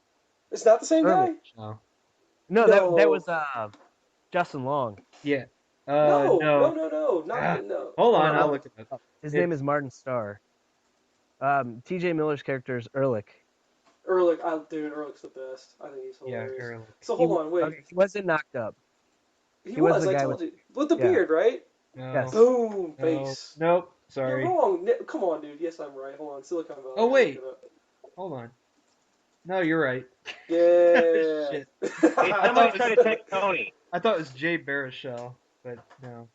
It's not the same guy. No. No, No. that was Justin Long. Yeah. No, no. no. Hold on, I'll look it up. His name is Martin Starr. T.J. Miller's character is Ehrlich. Ehrlich, dude, Ehrlich's the best. I think he's hilarious. Yeah, Ehrlich. So hold on, wait. Okay, he wasn't knocked up. He was was. the I guy told with- you. With the yeah. beard, right? No. Yes. Boom, No. face. Nope. Sorry. You're wrong. Come on, dude. Yes, I'm right. Hold on. Silicon Valley. Oh, wait. Look it up. Hold on. No, you're right. Yeah. Shit. Somebody try to text Tony. I thought it was Jay Baruchel, but no.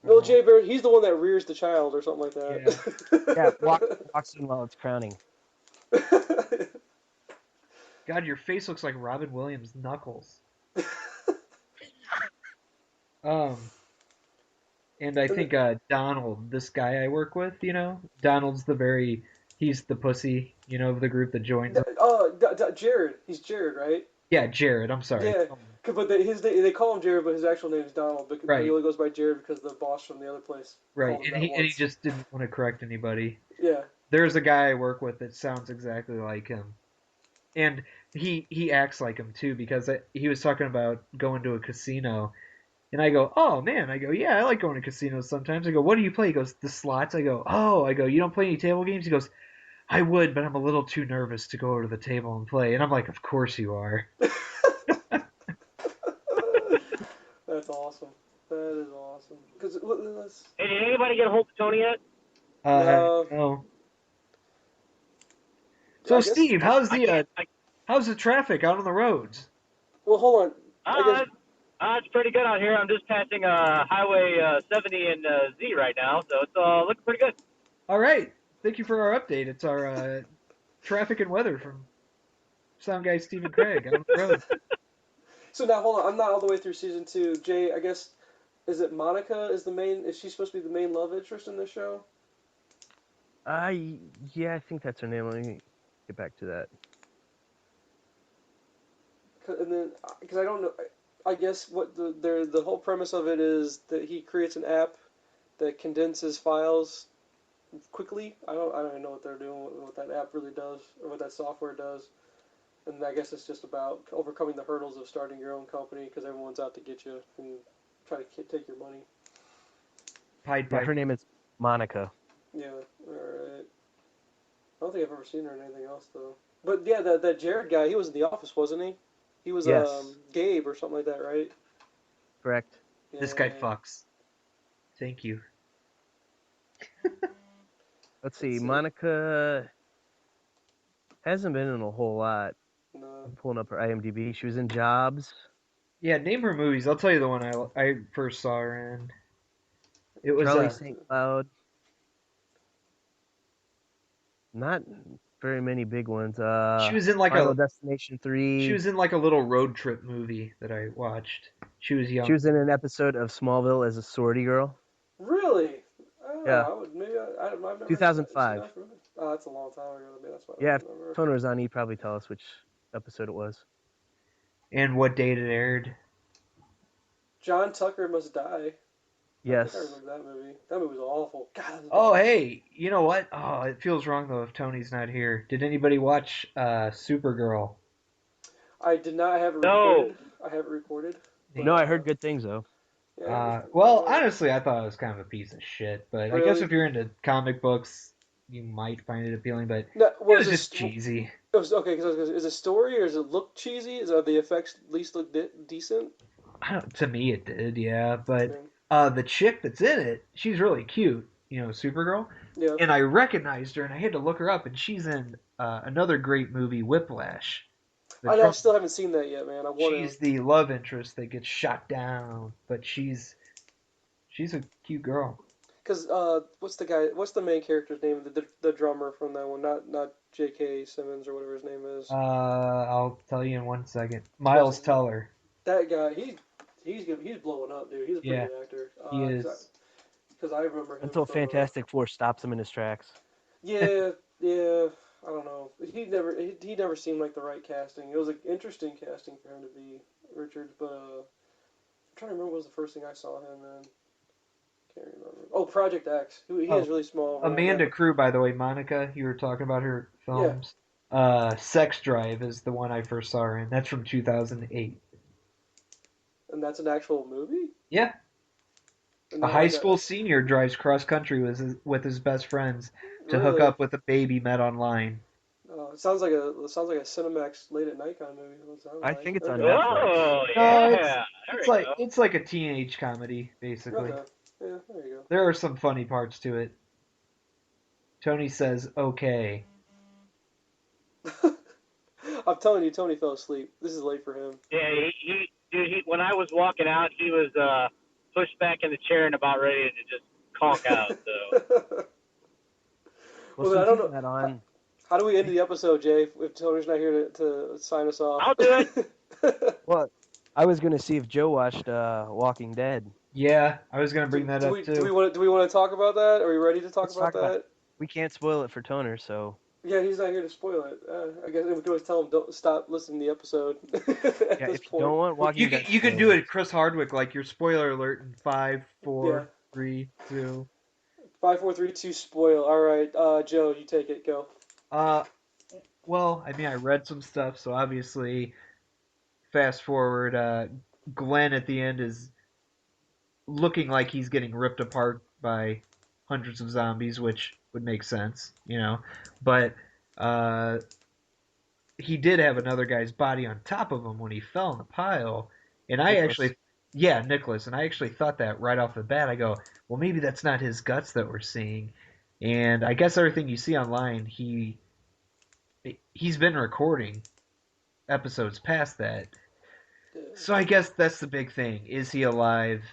No, Jay Barrett, he's the one that rears the child or something like that. Yeah, walks in while it's crowning. God, your face looks like Robin Williams' knuckles. And I think Donald, this guy I work with, Donald's he's the pussy, of the group that joins. Jared. He's Jared, right? Yeah, Jared. I'm sorry. Yeah, but they call him Jared, but his actual name is Donald. But Right. he only goes by Jared because the boss from the other place. Right, called him and that he once. just didn't want to correct anybody. Yeah. There's a guy I work with that sounds exactly like him, and he acts like him too because he was talking about going to a casino, and I go, oh man, I go, yeah, I like going to casinos sometimes. I go, what do you play? He goes, the slots. I go, oh, you don't play any table games? He goes, I would, but I'm a little too nervous to go over to the table and play. And I'm like, of course you are. That's awesome. That is awesome. Hey, did anybody get a hold of Tony yet? No. So I guess- Steve, how's the traffic out on the roads? Well, hold on. It's pretty good out here. I'm just passing Highway 70 and Z right now, so it's looking pretty good. All right. Thank you for our update. It's our traffic and weather from sound guy Stephen Craig out on the road. So now, hold on. I'm not all the way through season 2. Jay, I guess, is it Monica is she supposed to be the main love interest in this show? Yeah, I think that's her name. Let me get back to that. and then because I don't know, I guess what the whole premise of it is that he creates an app that condenses files quickly. I don't even know what they're doing, what that app really does, or what that software does. And I guess it's just about overcoming the hurdles of starting your own company because everyone's out to get you and try to take your money. Pied Yeah, Piper. her name is Monica. Yeah, alright. I don't think I've ever seen her in anything else, though. But yeah, that Jared guy, he was in The Office, wasn't he? He was Yes. Gabe or something like that, right? Correct. Yeah. This guy fucks. Thank you. Let's see. Let's see. Monica hasn't been in a whole lot. No. I'm pulling up her IMDb. She was in Jobs. Yeah, name her movies. I'll tell you the one I first saw her in. It was Charlie St. Cloud. Not very many big ones. She was in like Final a Destination 3. She was in like a little road trip movie that I watched. She was young. She was in an episode of Smallville as a sorority girl. Really? I don't Yeah. know. I've never 2005. seen that movie. Oh, that's a long time ago. Maybe that's why I Yeah, don't remember. if Toner was on, he'd probably tell us which episode it was. And what date it aired. John Tucker Must Die. Yes. I think I remember that movie. That movie was awful. God, that was Oh, bad. hey, you know what? Oh, it feels wrong though if Tony's not here. Did anybody watch Supergirl? I did not have it No. recorded. I have it recorded. But, No, I heard good things though. Yeah, Well, honestly, I thought it was kind of a piece of shit, but I guess Really? if you're into comic books, you might find it appealing, but No, it was just cheesy. It was okay. Cause is it story or does it look cheesy? Are the effects at least look decent? To me, it did, yeah, but Yeah. the chick that's in it, she's really cute, Supergirl. Yeah. And I recognized her, and I had to look her up, and she's in another great movie, Whiplash. I still haven't seen that yet, man. I want She's to. the love interest that gets shot down, but she's a cute girl. Cause what's the main character's name? The drummer from that one, not J.K. Simmons or whatever his name is. I'll tell you in 1 second. Miles Teller. That guy, he's blowing up, dude. He's a pretty Yeah, good actor. he is. Because I remember him Until from, Fantastic Four stops him in his tracks. yeah. I don't know. He never seemed like the right casting. It was an interesting casting for him to be Richard, but I'm trying to remember what was the first thing I saw him in. Can't remember. Oh, Project X. He has really small. role in Amanda that. Crew, by the way, Monica. You were talking about her films. Sex Drive is the one I first saw her in. That's from 2008. And that's an actual movie. Yeah. And A not high like school senior drives cross country with his best friends to hook Really? up with a baby met online. It sounds like a Cinemax late at night kind of movie. What it sounds I like. think it's on Okay. Netflix. Oh, No, yeah. it's like a teenage comedy, basically. Okay. Yeah, there you There are some funny parts to it. Tony says, okay. go. I'm telling you, Tony fell asleep. This is late for him. Yeah, when I was walking out, he was pushed back in the chair and about ready to just conk out. So. Well, I don't know. That on. How do we end the episode, Jay? If Tony's not here to sign us off, I'll do it. Well, I was gonna see if Joe watched Walking Dead. Yeah, I was gonna bring that up too. Do we want to talk about that? Are we ready to talk Let's about talk about that? it. We can't spoil it for Toner, so. Yeah, he's not here to spoil it. I guess we could always tell him don't stop listening to the episode. At Yeah, this if you point. don't want Walking Dead, You could do it, Chris Hardwick, like your spoiler alert in 5, 4, Yeah. 3, 2. 5, 4, 3, 2. Spoil. All right, Joe, you take it. Go. Well, I mean, I read some stuff, so obviously, fast forward, Glenn at the end is looking like he's getting ripped apart by hundreds of zombies, which would make sense, But he did have another guy's body on top of him when he fell in the pile, and Nicholas, and I actually thought that right off the bat. I go, well, maybe that's not his guts that we're seeing, and I guess everything you see online, he's been recording episodes past that. So I guess that's the big thing. Is he alive?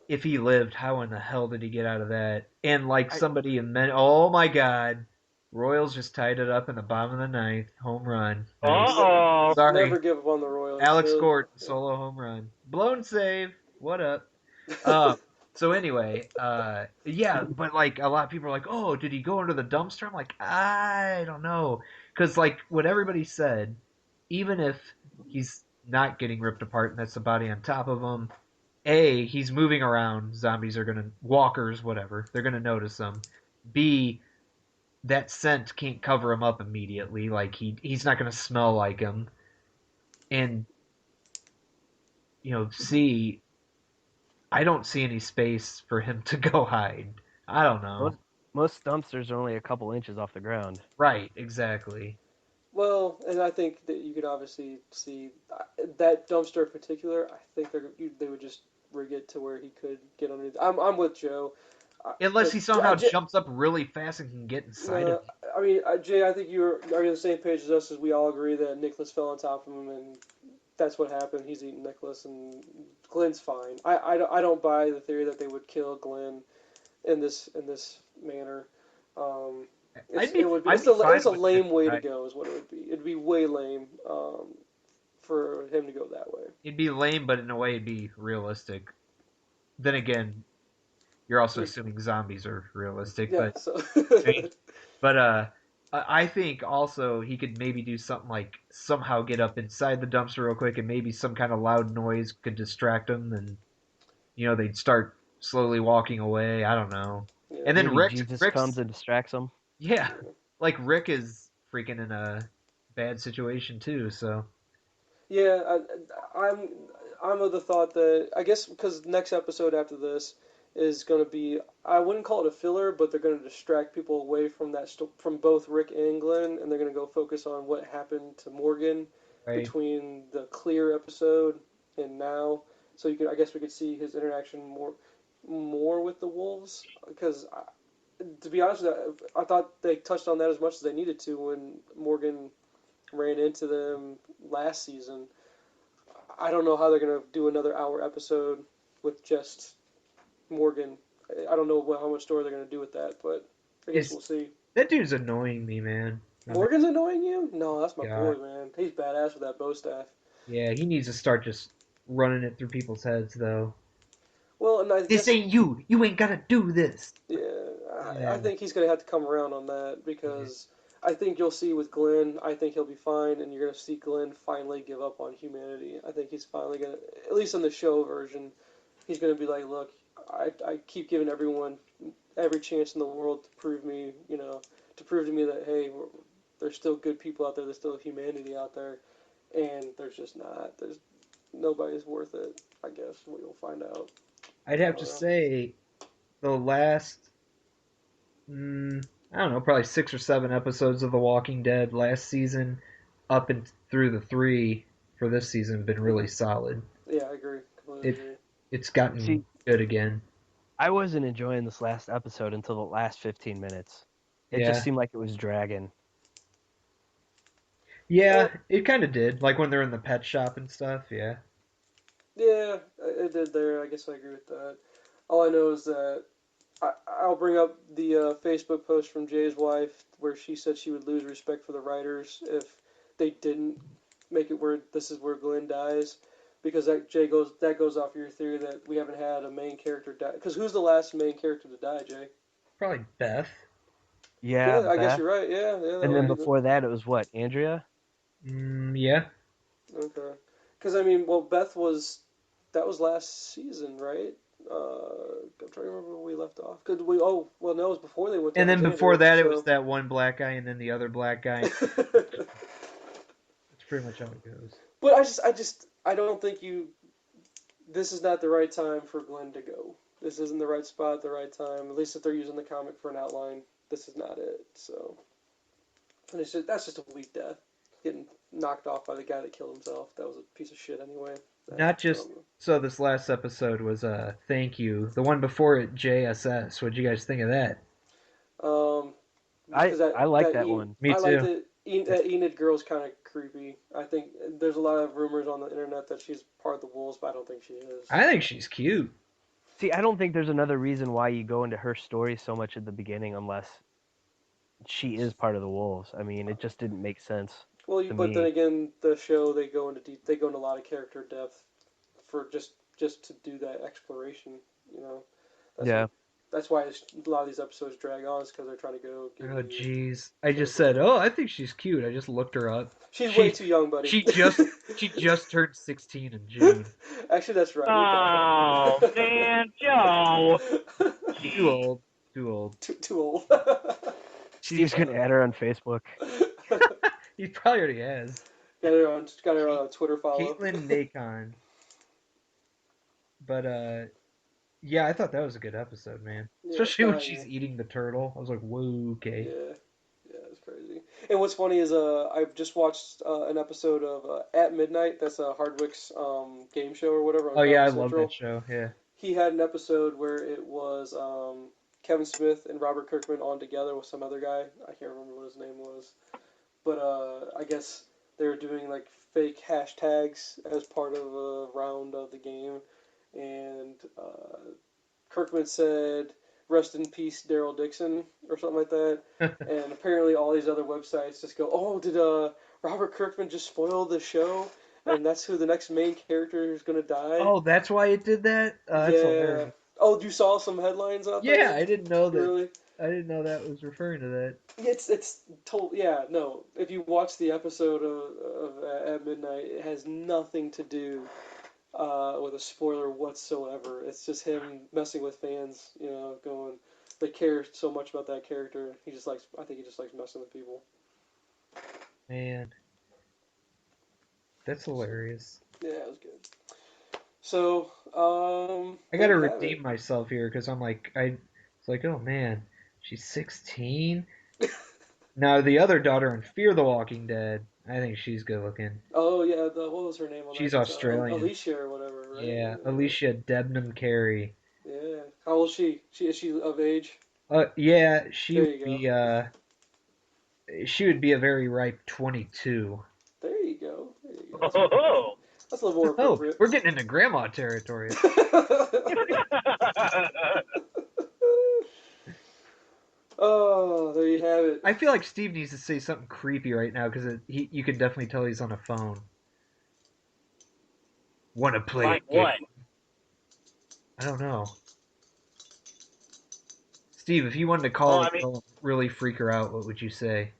If he lived, how in the hell did he get out of that? And oh my God, Royals just tied it up in the bottom of the ninth, home run. Nice. Uh-oh. Sorry, Never give up on the Royals. Alex Really. Gordon, solo home run, blown save. What up? So anyway, yeah, but like a lot of people are like, oh, did he go under the dumpster? I'm like, I don't know, because like what everybody said, even if he's not getting ripped apart, and that's the body on top of him. A, he's moving around. Zombies are gonna walkers, whatever. They're gonna notice him. B, that scent can't cover him up immediately. Like he's not gonna smell like him. And C, I don't see any space for him to go hide. I don't know. Most dumpsters are only a couple inches off the ground. Right, exactly. Well, and I think that you could obviously see that dumpster in particular. I think they would just rig it to where he could get underneath. I'm with Joe. Unless Like, he somehow jumps up really fast and can get inside of no, it. I mean, Jay, I think are on the same page as us, as we all agree that Nicholas fell on top of him, and that's what happened. He's eating Nicholas, and Glenn's fine. I don't buy the theory that they would kill Glenn in this manner. I'd be It's fine a with lame way to it. go, is what it would be. It'd be way lame for him to go that way. It'd be lame, but in a way, it'd be realistic. Then again, you're also assuming zombies are realistic, Yeah, but so I think also he could maybe do something like somehow get up inside the dumpster real quick, and maybe some kind of loud noise could distract them, and they'd start slowly walking away. I don't know. yeah. And then Maybe Jesus Rick's comes and distracts them. yeah, like Rick is freaking in a bad situation too. So Yeah, I'm I'm of the thought that I guess because next episode after this is going to be, I wouldn't call it a filler, but they're going to distract people away from from both Rick and Glenn, and they're going to go focus on what happened to Morgan right, between the Clear episode and now. So I guess we could see his interaction more with the wolves, because to be honest with you, I thought they touched on that as much as they needed to when Morgan ran into them last season. I don't know how they're gonna do another hour episode with just Morgan. I don't know how much story they're gonna do with that, but I guess is we'll see. that dude's annoying me, man. Morgan's annoying you? No, that's my God. boy, man. He's badass with that bow staff. Yeah, he needs to start just running it through people's heads, though. Well, and I This guess ain't you. You ain't gotta do this. yeah, I Yeah. think he's gonna have to come around on that because I think you'll see with Glenn. I think he'll be fine, and you're gonna see Glenn finally give up on humanity. I think he's finally gonna, at least in the show version, he's gonna be like, look, I keep giving everyone every chance in the world to prove me, to prove to me that hey, there's still good people out there, there's still humanity out there, and there's just not. There's nobody's worth it. I guess we'll find out. I'd I have don't to know. say the last, I don't know, probably 6 or 7 episodes of The Walking Dead last season, up and through the 3 for this season, have been really solid. Yeah, I agree. Completely It agree. it's gotten See, good again. I wasn't enjoying this last episode until the last 15 minutes. It just Yeah, seemed like it was dragging. yeah, it kind of did. Like when they're in the pet shop and stuff. Yeah, Yeah, it did there. I guess I agree with that. All I know is that I'll bring up the Facebook post from Jay's wife where she said she would lose respect for the writers if they didn't make it where this is where Glenn dies, because that goes off your theory that we haven't had a main character die. Because who's the last main character to die, Jay? probably Beth. Yeah, Yeah, I guess Beth. you're right. Yeah, yeah, that And would then be before that, it was what, Andrea? Yeah. okay. Because I mean, well, Beth was that was last season, right? I'm trying to remember where we left off. Cause no, it was before they went to And then before Alexandria. that, it was So, that one black guy, and then the other black guy. That's pretty much how it goes. but I don't think this is not the right time for Glenn to go. This isn't the right spot at the right time. At least if they're using the comic for an outline, this is not it. So, and that's just a weak death. Getting knocked off by the guy that killed himself. That was a piece of shit anyway. Not just so. This last episode was thank you. The one before it, JSS. What'd you guys think of that? Because I like that Enid, one. Me I liked too. it. That Enid girl's kind of creepy. I think there's a lot of rumors on the internet that she's part of the wolves, but I don't think she is. I think she's cute. See, I don't think there's another reason why you go into her story so much at the beginning unless she is part of the wolves. I mean, it just didn't make sense Well, to but then me. again, the show they go into a lot of character depth for just to do that exploration. You know, that's Yeah. That's why a lot of these episodes drag on, is because they're trying to go. Oh, jeez. I just said, oh, I think she's cute. I just looked her up. She's way too young, buddy. She just turned 16 in June. Actually, that's right. Oh, man, Joe. Too old. Too old. Too old. Steve's gonna add her on Facebook. He probably already has. Got her on Twitter follow. Caitlin Nacon. But yeah, I thought that was a good episode, man. Yeah, Especially when she's eating the turtle. I was like, whoa, okay. Yeah, it's crazy. And what's funny is I've just watched an episode of At Midnight. That's Hardwick's game show or whatever. Oh yeah, I love that show. Yeah. He had an episode where it was Kevin Smith and Robert Kirkman on together with some other guy. I can't remember what his name was, but I guess they were doing like fake hashtags as part of a round of the game, and Kirkman said, "Rest in peace, Daryl Dixon," or something like that. And apparently all these other websites just go, "Oh, did Robert Kirkman just spoil the show? And that's who the next main character is going to die?" Oh, that's why it did that? That's hilarious. Oh, you saw some headlines out there? Yeah, I didn't know that. Really? I didn't know that was referring to that. It's total. Yeah, no. If you watch the episode of At Midnight, it has nothing to do with a spoiler whatsoever. It's just him messing with fans, going, they care so much about that character. I think he just likes messing with people. Man. That's hilarious. Yeah, it was good. So, I gotta redeem myself here, because I'm like, it's like, oh man, she's 16? Now, the other daughter in Fear the Walking Dead, I think she's good looking. Oh, yeah, what was her name? She's Australian. Alicia or whatever, right? Yeah, Alicia Debnam Carey. Yeah. How old is she? Is she of age? Yeah, she would be a very ripe 22. There you go. Oh. That's a little more appropriate. Oh, we're getting into grandma territory. Oh, there you have it. I feel like Steve needs to say something creepy right now, because you can definitely tell he's on a phone. Want to play like what? I don't know. Steve, if you wanted to call a girl and really freak her out, what would you say?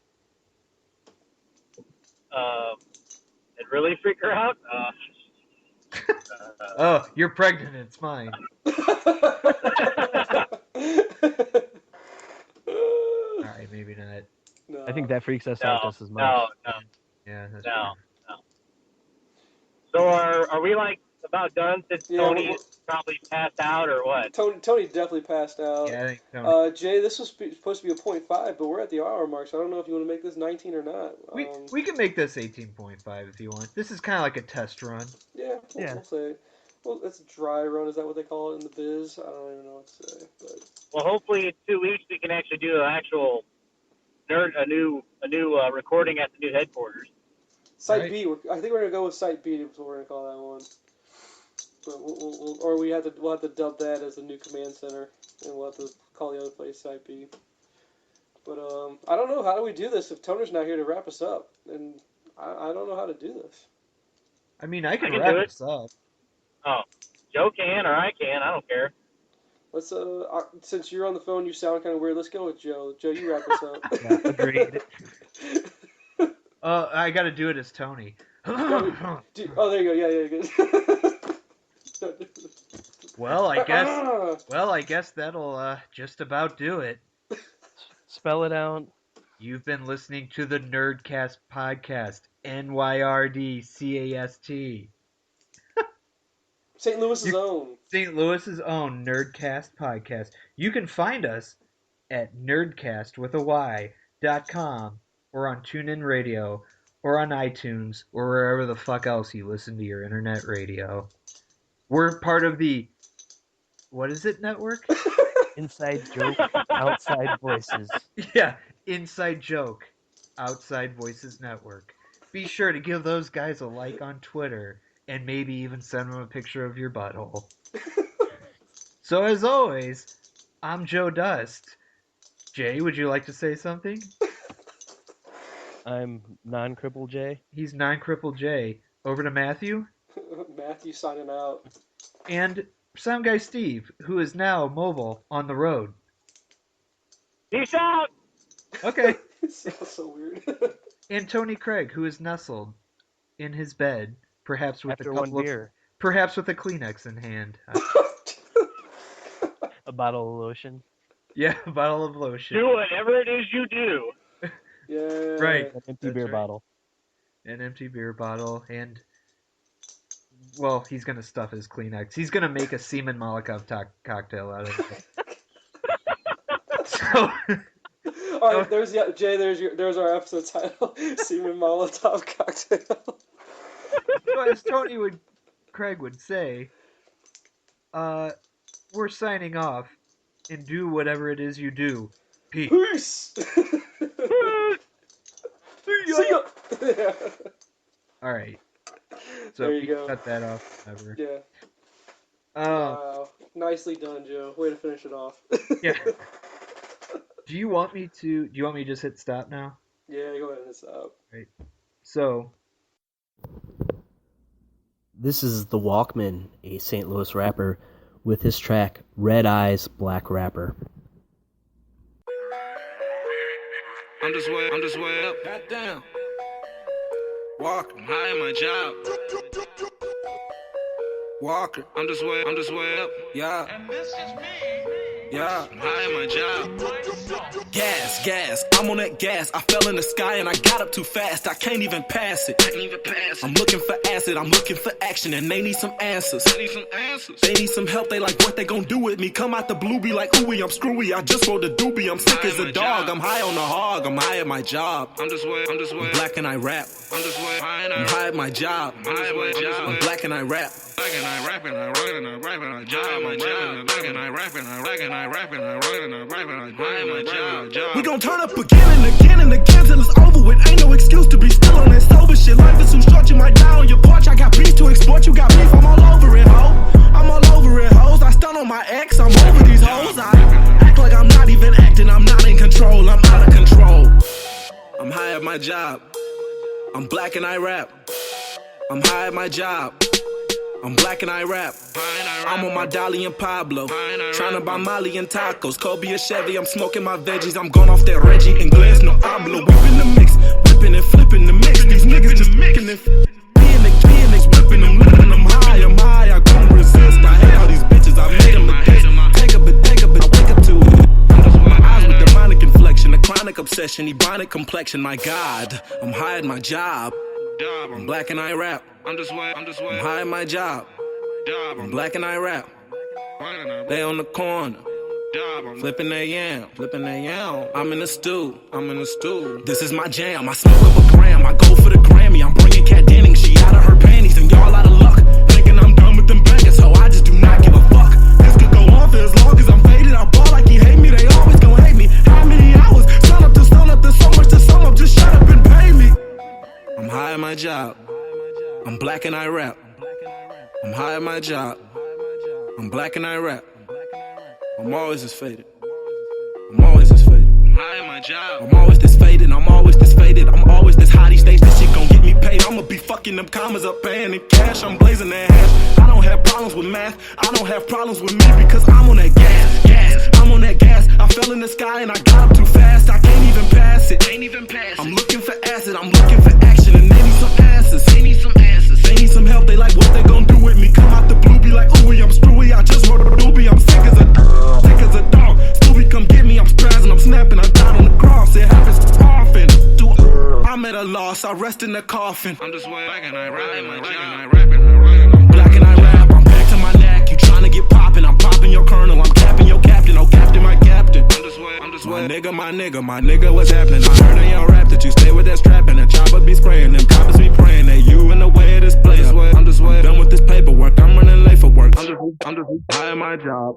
It really freak her out? Oh, you're pregnant. It's mine. Alright, maybe not. No. I think that freaks us out just as much. No. Yeah, that's no. So are we like about done since Tony's probably passed out or what? Tony definitely passed out. Yeah, I think Tony. Jay, this was supposed to be a 0.5, but we're at the hour mark, so I don't know if you want to make this 19 or not. We can make this 18.5 if you want. This is kind of like a test run. Yeah, we'll say. Well, it's a dry run. Is that what they call it in the biz? I don't even know what to say. But. Well, hopefully in 2 weeks we can actually do a new recording at the new headquarters. Site B. I think we're gonna go with Site B. Is what we're gonna call that one. But we'll have to dub that as the new command center, and we'll have to call the other place Site B. But I don't know, how do we do this if Toner's not here to wrap us up, and I don't know how to do this. I mean, I can wrap us up. Oh, Joe can or I can. I don't care. Let's since you're on the phone, you sound kind of weird. Let's go with Joe. Joe, you wrap us up. Yeah, agreed. I got to do it as Tony. Oh, there you go. Yeah, good. Well, I guess that'll just about do it. Spell it out. You've been listening to the Nerdcast podcast, NYRDCAST. St. Louis's own Nerdcast podcast. You can find us at nerdcast.com or on TuneIn Radio or on iTunes or wherever the fuck else you listen to your internet radio. We're part of the, what is it, network? Inside Joke, Outside Voices. Yeah, Inside Joke, Outside Voices Network. Be sure to give those guys a like on Twitter and maybe even send them a picture of your butthole. So as always, I'm Joe Dust. Jay, would you like to say something? I'm Non-Cripple J. He's Non-Cripple J. Over to Matthew. Matthew signing out. And Sound guy Steve, who is now mobile on the road. Peace out. Okay. It sounds so weird. And Tony Craig, who is nestled in his bed, perhaps with After a one couple of, beer, perhaps with a Kleenex in hand. a bottle of lotion. Yeah, a bottle of lotion. Do whatever it is you do. Yeah. Right. An empty That's beer right. bottle. An empty beer bottle, and well, he's gonna stuff his Kleenex. He's gonna make a semen Molotov cocktail out of it. So, All right, Jay. There's our episode title: Semen Molotov Cocktail. so as Craig would say, we're signing off, and do whatever it is you do. Peace. Peace. See ya. Yeah. All right. So There you we go. cut that off. Whatever. Yeah. Um. Wow. Nicely done, Joe. Way to finish it off. Yeah. Do you want me to just hit stop now? Yeah, go ahead and stop. Right. So. This is the Walkman, a St. Louis rapper, with his track Red Eyes Black Rapper. I'm just way up. Goddamn. Walker, high in my job. Walker, I'm just way up. Yeah. And this is me. Yeah, I'm high in my job. Gas, I'm on that gas. I fell in the sky and I got up too fast. I can't even pass it. I'm looking for acid, I'm looking for action, and they need some answers. They need some help, they like what they gon' do with me. Come out the blue, be like, ooey, I'm screwy. I just rolled a doobie, I'm sick as a dog. I'm high on the hog, I'm high at my job. I'm I'm black and I rap. I'm high at my job. I'm black and I rap. I rap and I rap and I rap and I job my job. And I rap and I rap and I rap and I rap and I rap and I grind my job. We gon' turn up again and again and again till it's over with. Ain't no excuse to be still on that sober shit. Life is too short, you might die on your porch. I got beef to export, you got beef, I'm all over it, ho. I'm all over it, hoes. I stun on my ex, I'm over these hoes. I act like I'm not even acting, I'm not in control, I'm out of control. I'm high at my job. I'm black and I rap. I'm high at my job. I'm black and I rap. I'm on my Dolly and Pablo. Tryna buy Molly and tacos. Kobe or Chevy, I'm smoking my veggies. I'm gone off that Reggie and Glass, no hablo. Whipping the mix, whipping and flipping the mix. These niggas just making it. Phoenix, whipping them, living them high. I'm high, I couldn't resist. I hate all these bitches, I made them a diss. Take up, I wake up to it. My eyes with demonic inflection, a chronic obsession, ebonic complexion. My God, I'm high at my job. I'm black and I rap. I'm high at my job. I'm black and I rap. They on the corner. Flipping that yam. I'm in the stew. This is my jam. I smoke up a gram. I go for the Grammy. I'm bringing Kat Denning. She out of her panties and y'all out of luck. Thinking I'm done with them bangers, so I just do not give a fuck. This could go on for as long as I'm faded. I ball like you hate me. They always gon' hate me. How many hours? Sun up, there's so much to sum up. Just shut up and pay me. I'm high at my job. I'm black and I rap. I'm high at my job. I'm black and I rap. I'm always this faded. I'm high at my job. I'm always this faded. I'm always this high these days. This shit gon' get me paid. I'ma be fucking them commas up, paying in cash. I'm blazing that hash. I don't have problems with math. I don't have problems with me because I'm on that gas. I'm on that gas. I fell in the sky and I got up too fast. I can't even pass it. I'm looking for acid. I'm looking for action, and they need some answers. They need some help. They like what they gon' do with me. Come out the blue, be like, ooey, I'm screwy. I just wrote a doobie. I'm sick as a dog. Scooby, come get me. I'm spazzing. I'm snapping. I died on the cross. It happens often. I'm at a loss. I rest in the coffin. I'm just black and I rap. I'm black and I rap. I'm back to my neck. You tryna get poppin'? I'm popping your colonel. I'm capping your captain. Oh, captain, my captain. I'm just my nigga, what's happening? I heard in your rap that you stay with that strap and the chopper be spraying. Them coppers be praying that you in the way of this player. I'm just done with this paperwork. I'm running late for work. I'm just high at my job.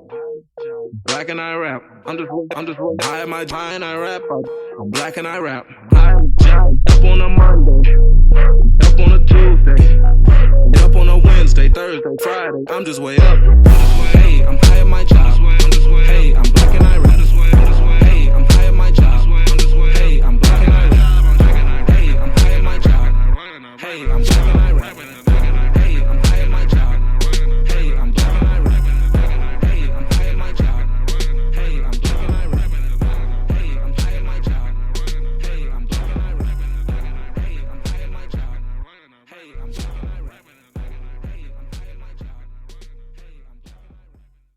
Black and I rap. I'm just high at my job and I rap. I'm black and I rap. High at my job. Up on a Monday. Up on a Tuesday. Up on a Wednesday, Thursday, Friday. I'm just way up. Hey, I'm high at my job. Hey, I'm black and I rap.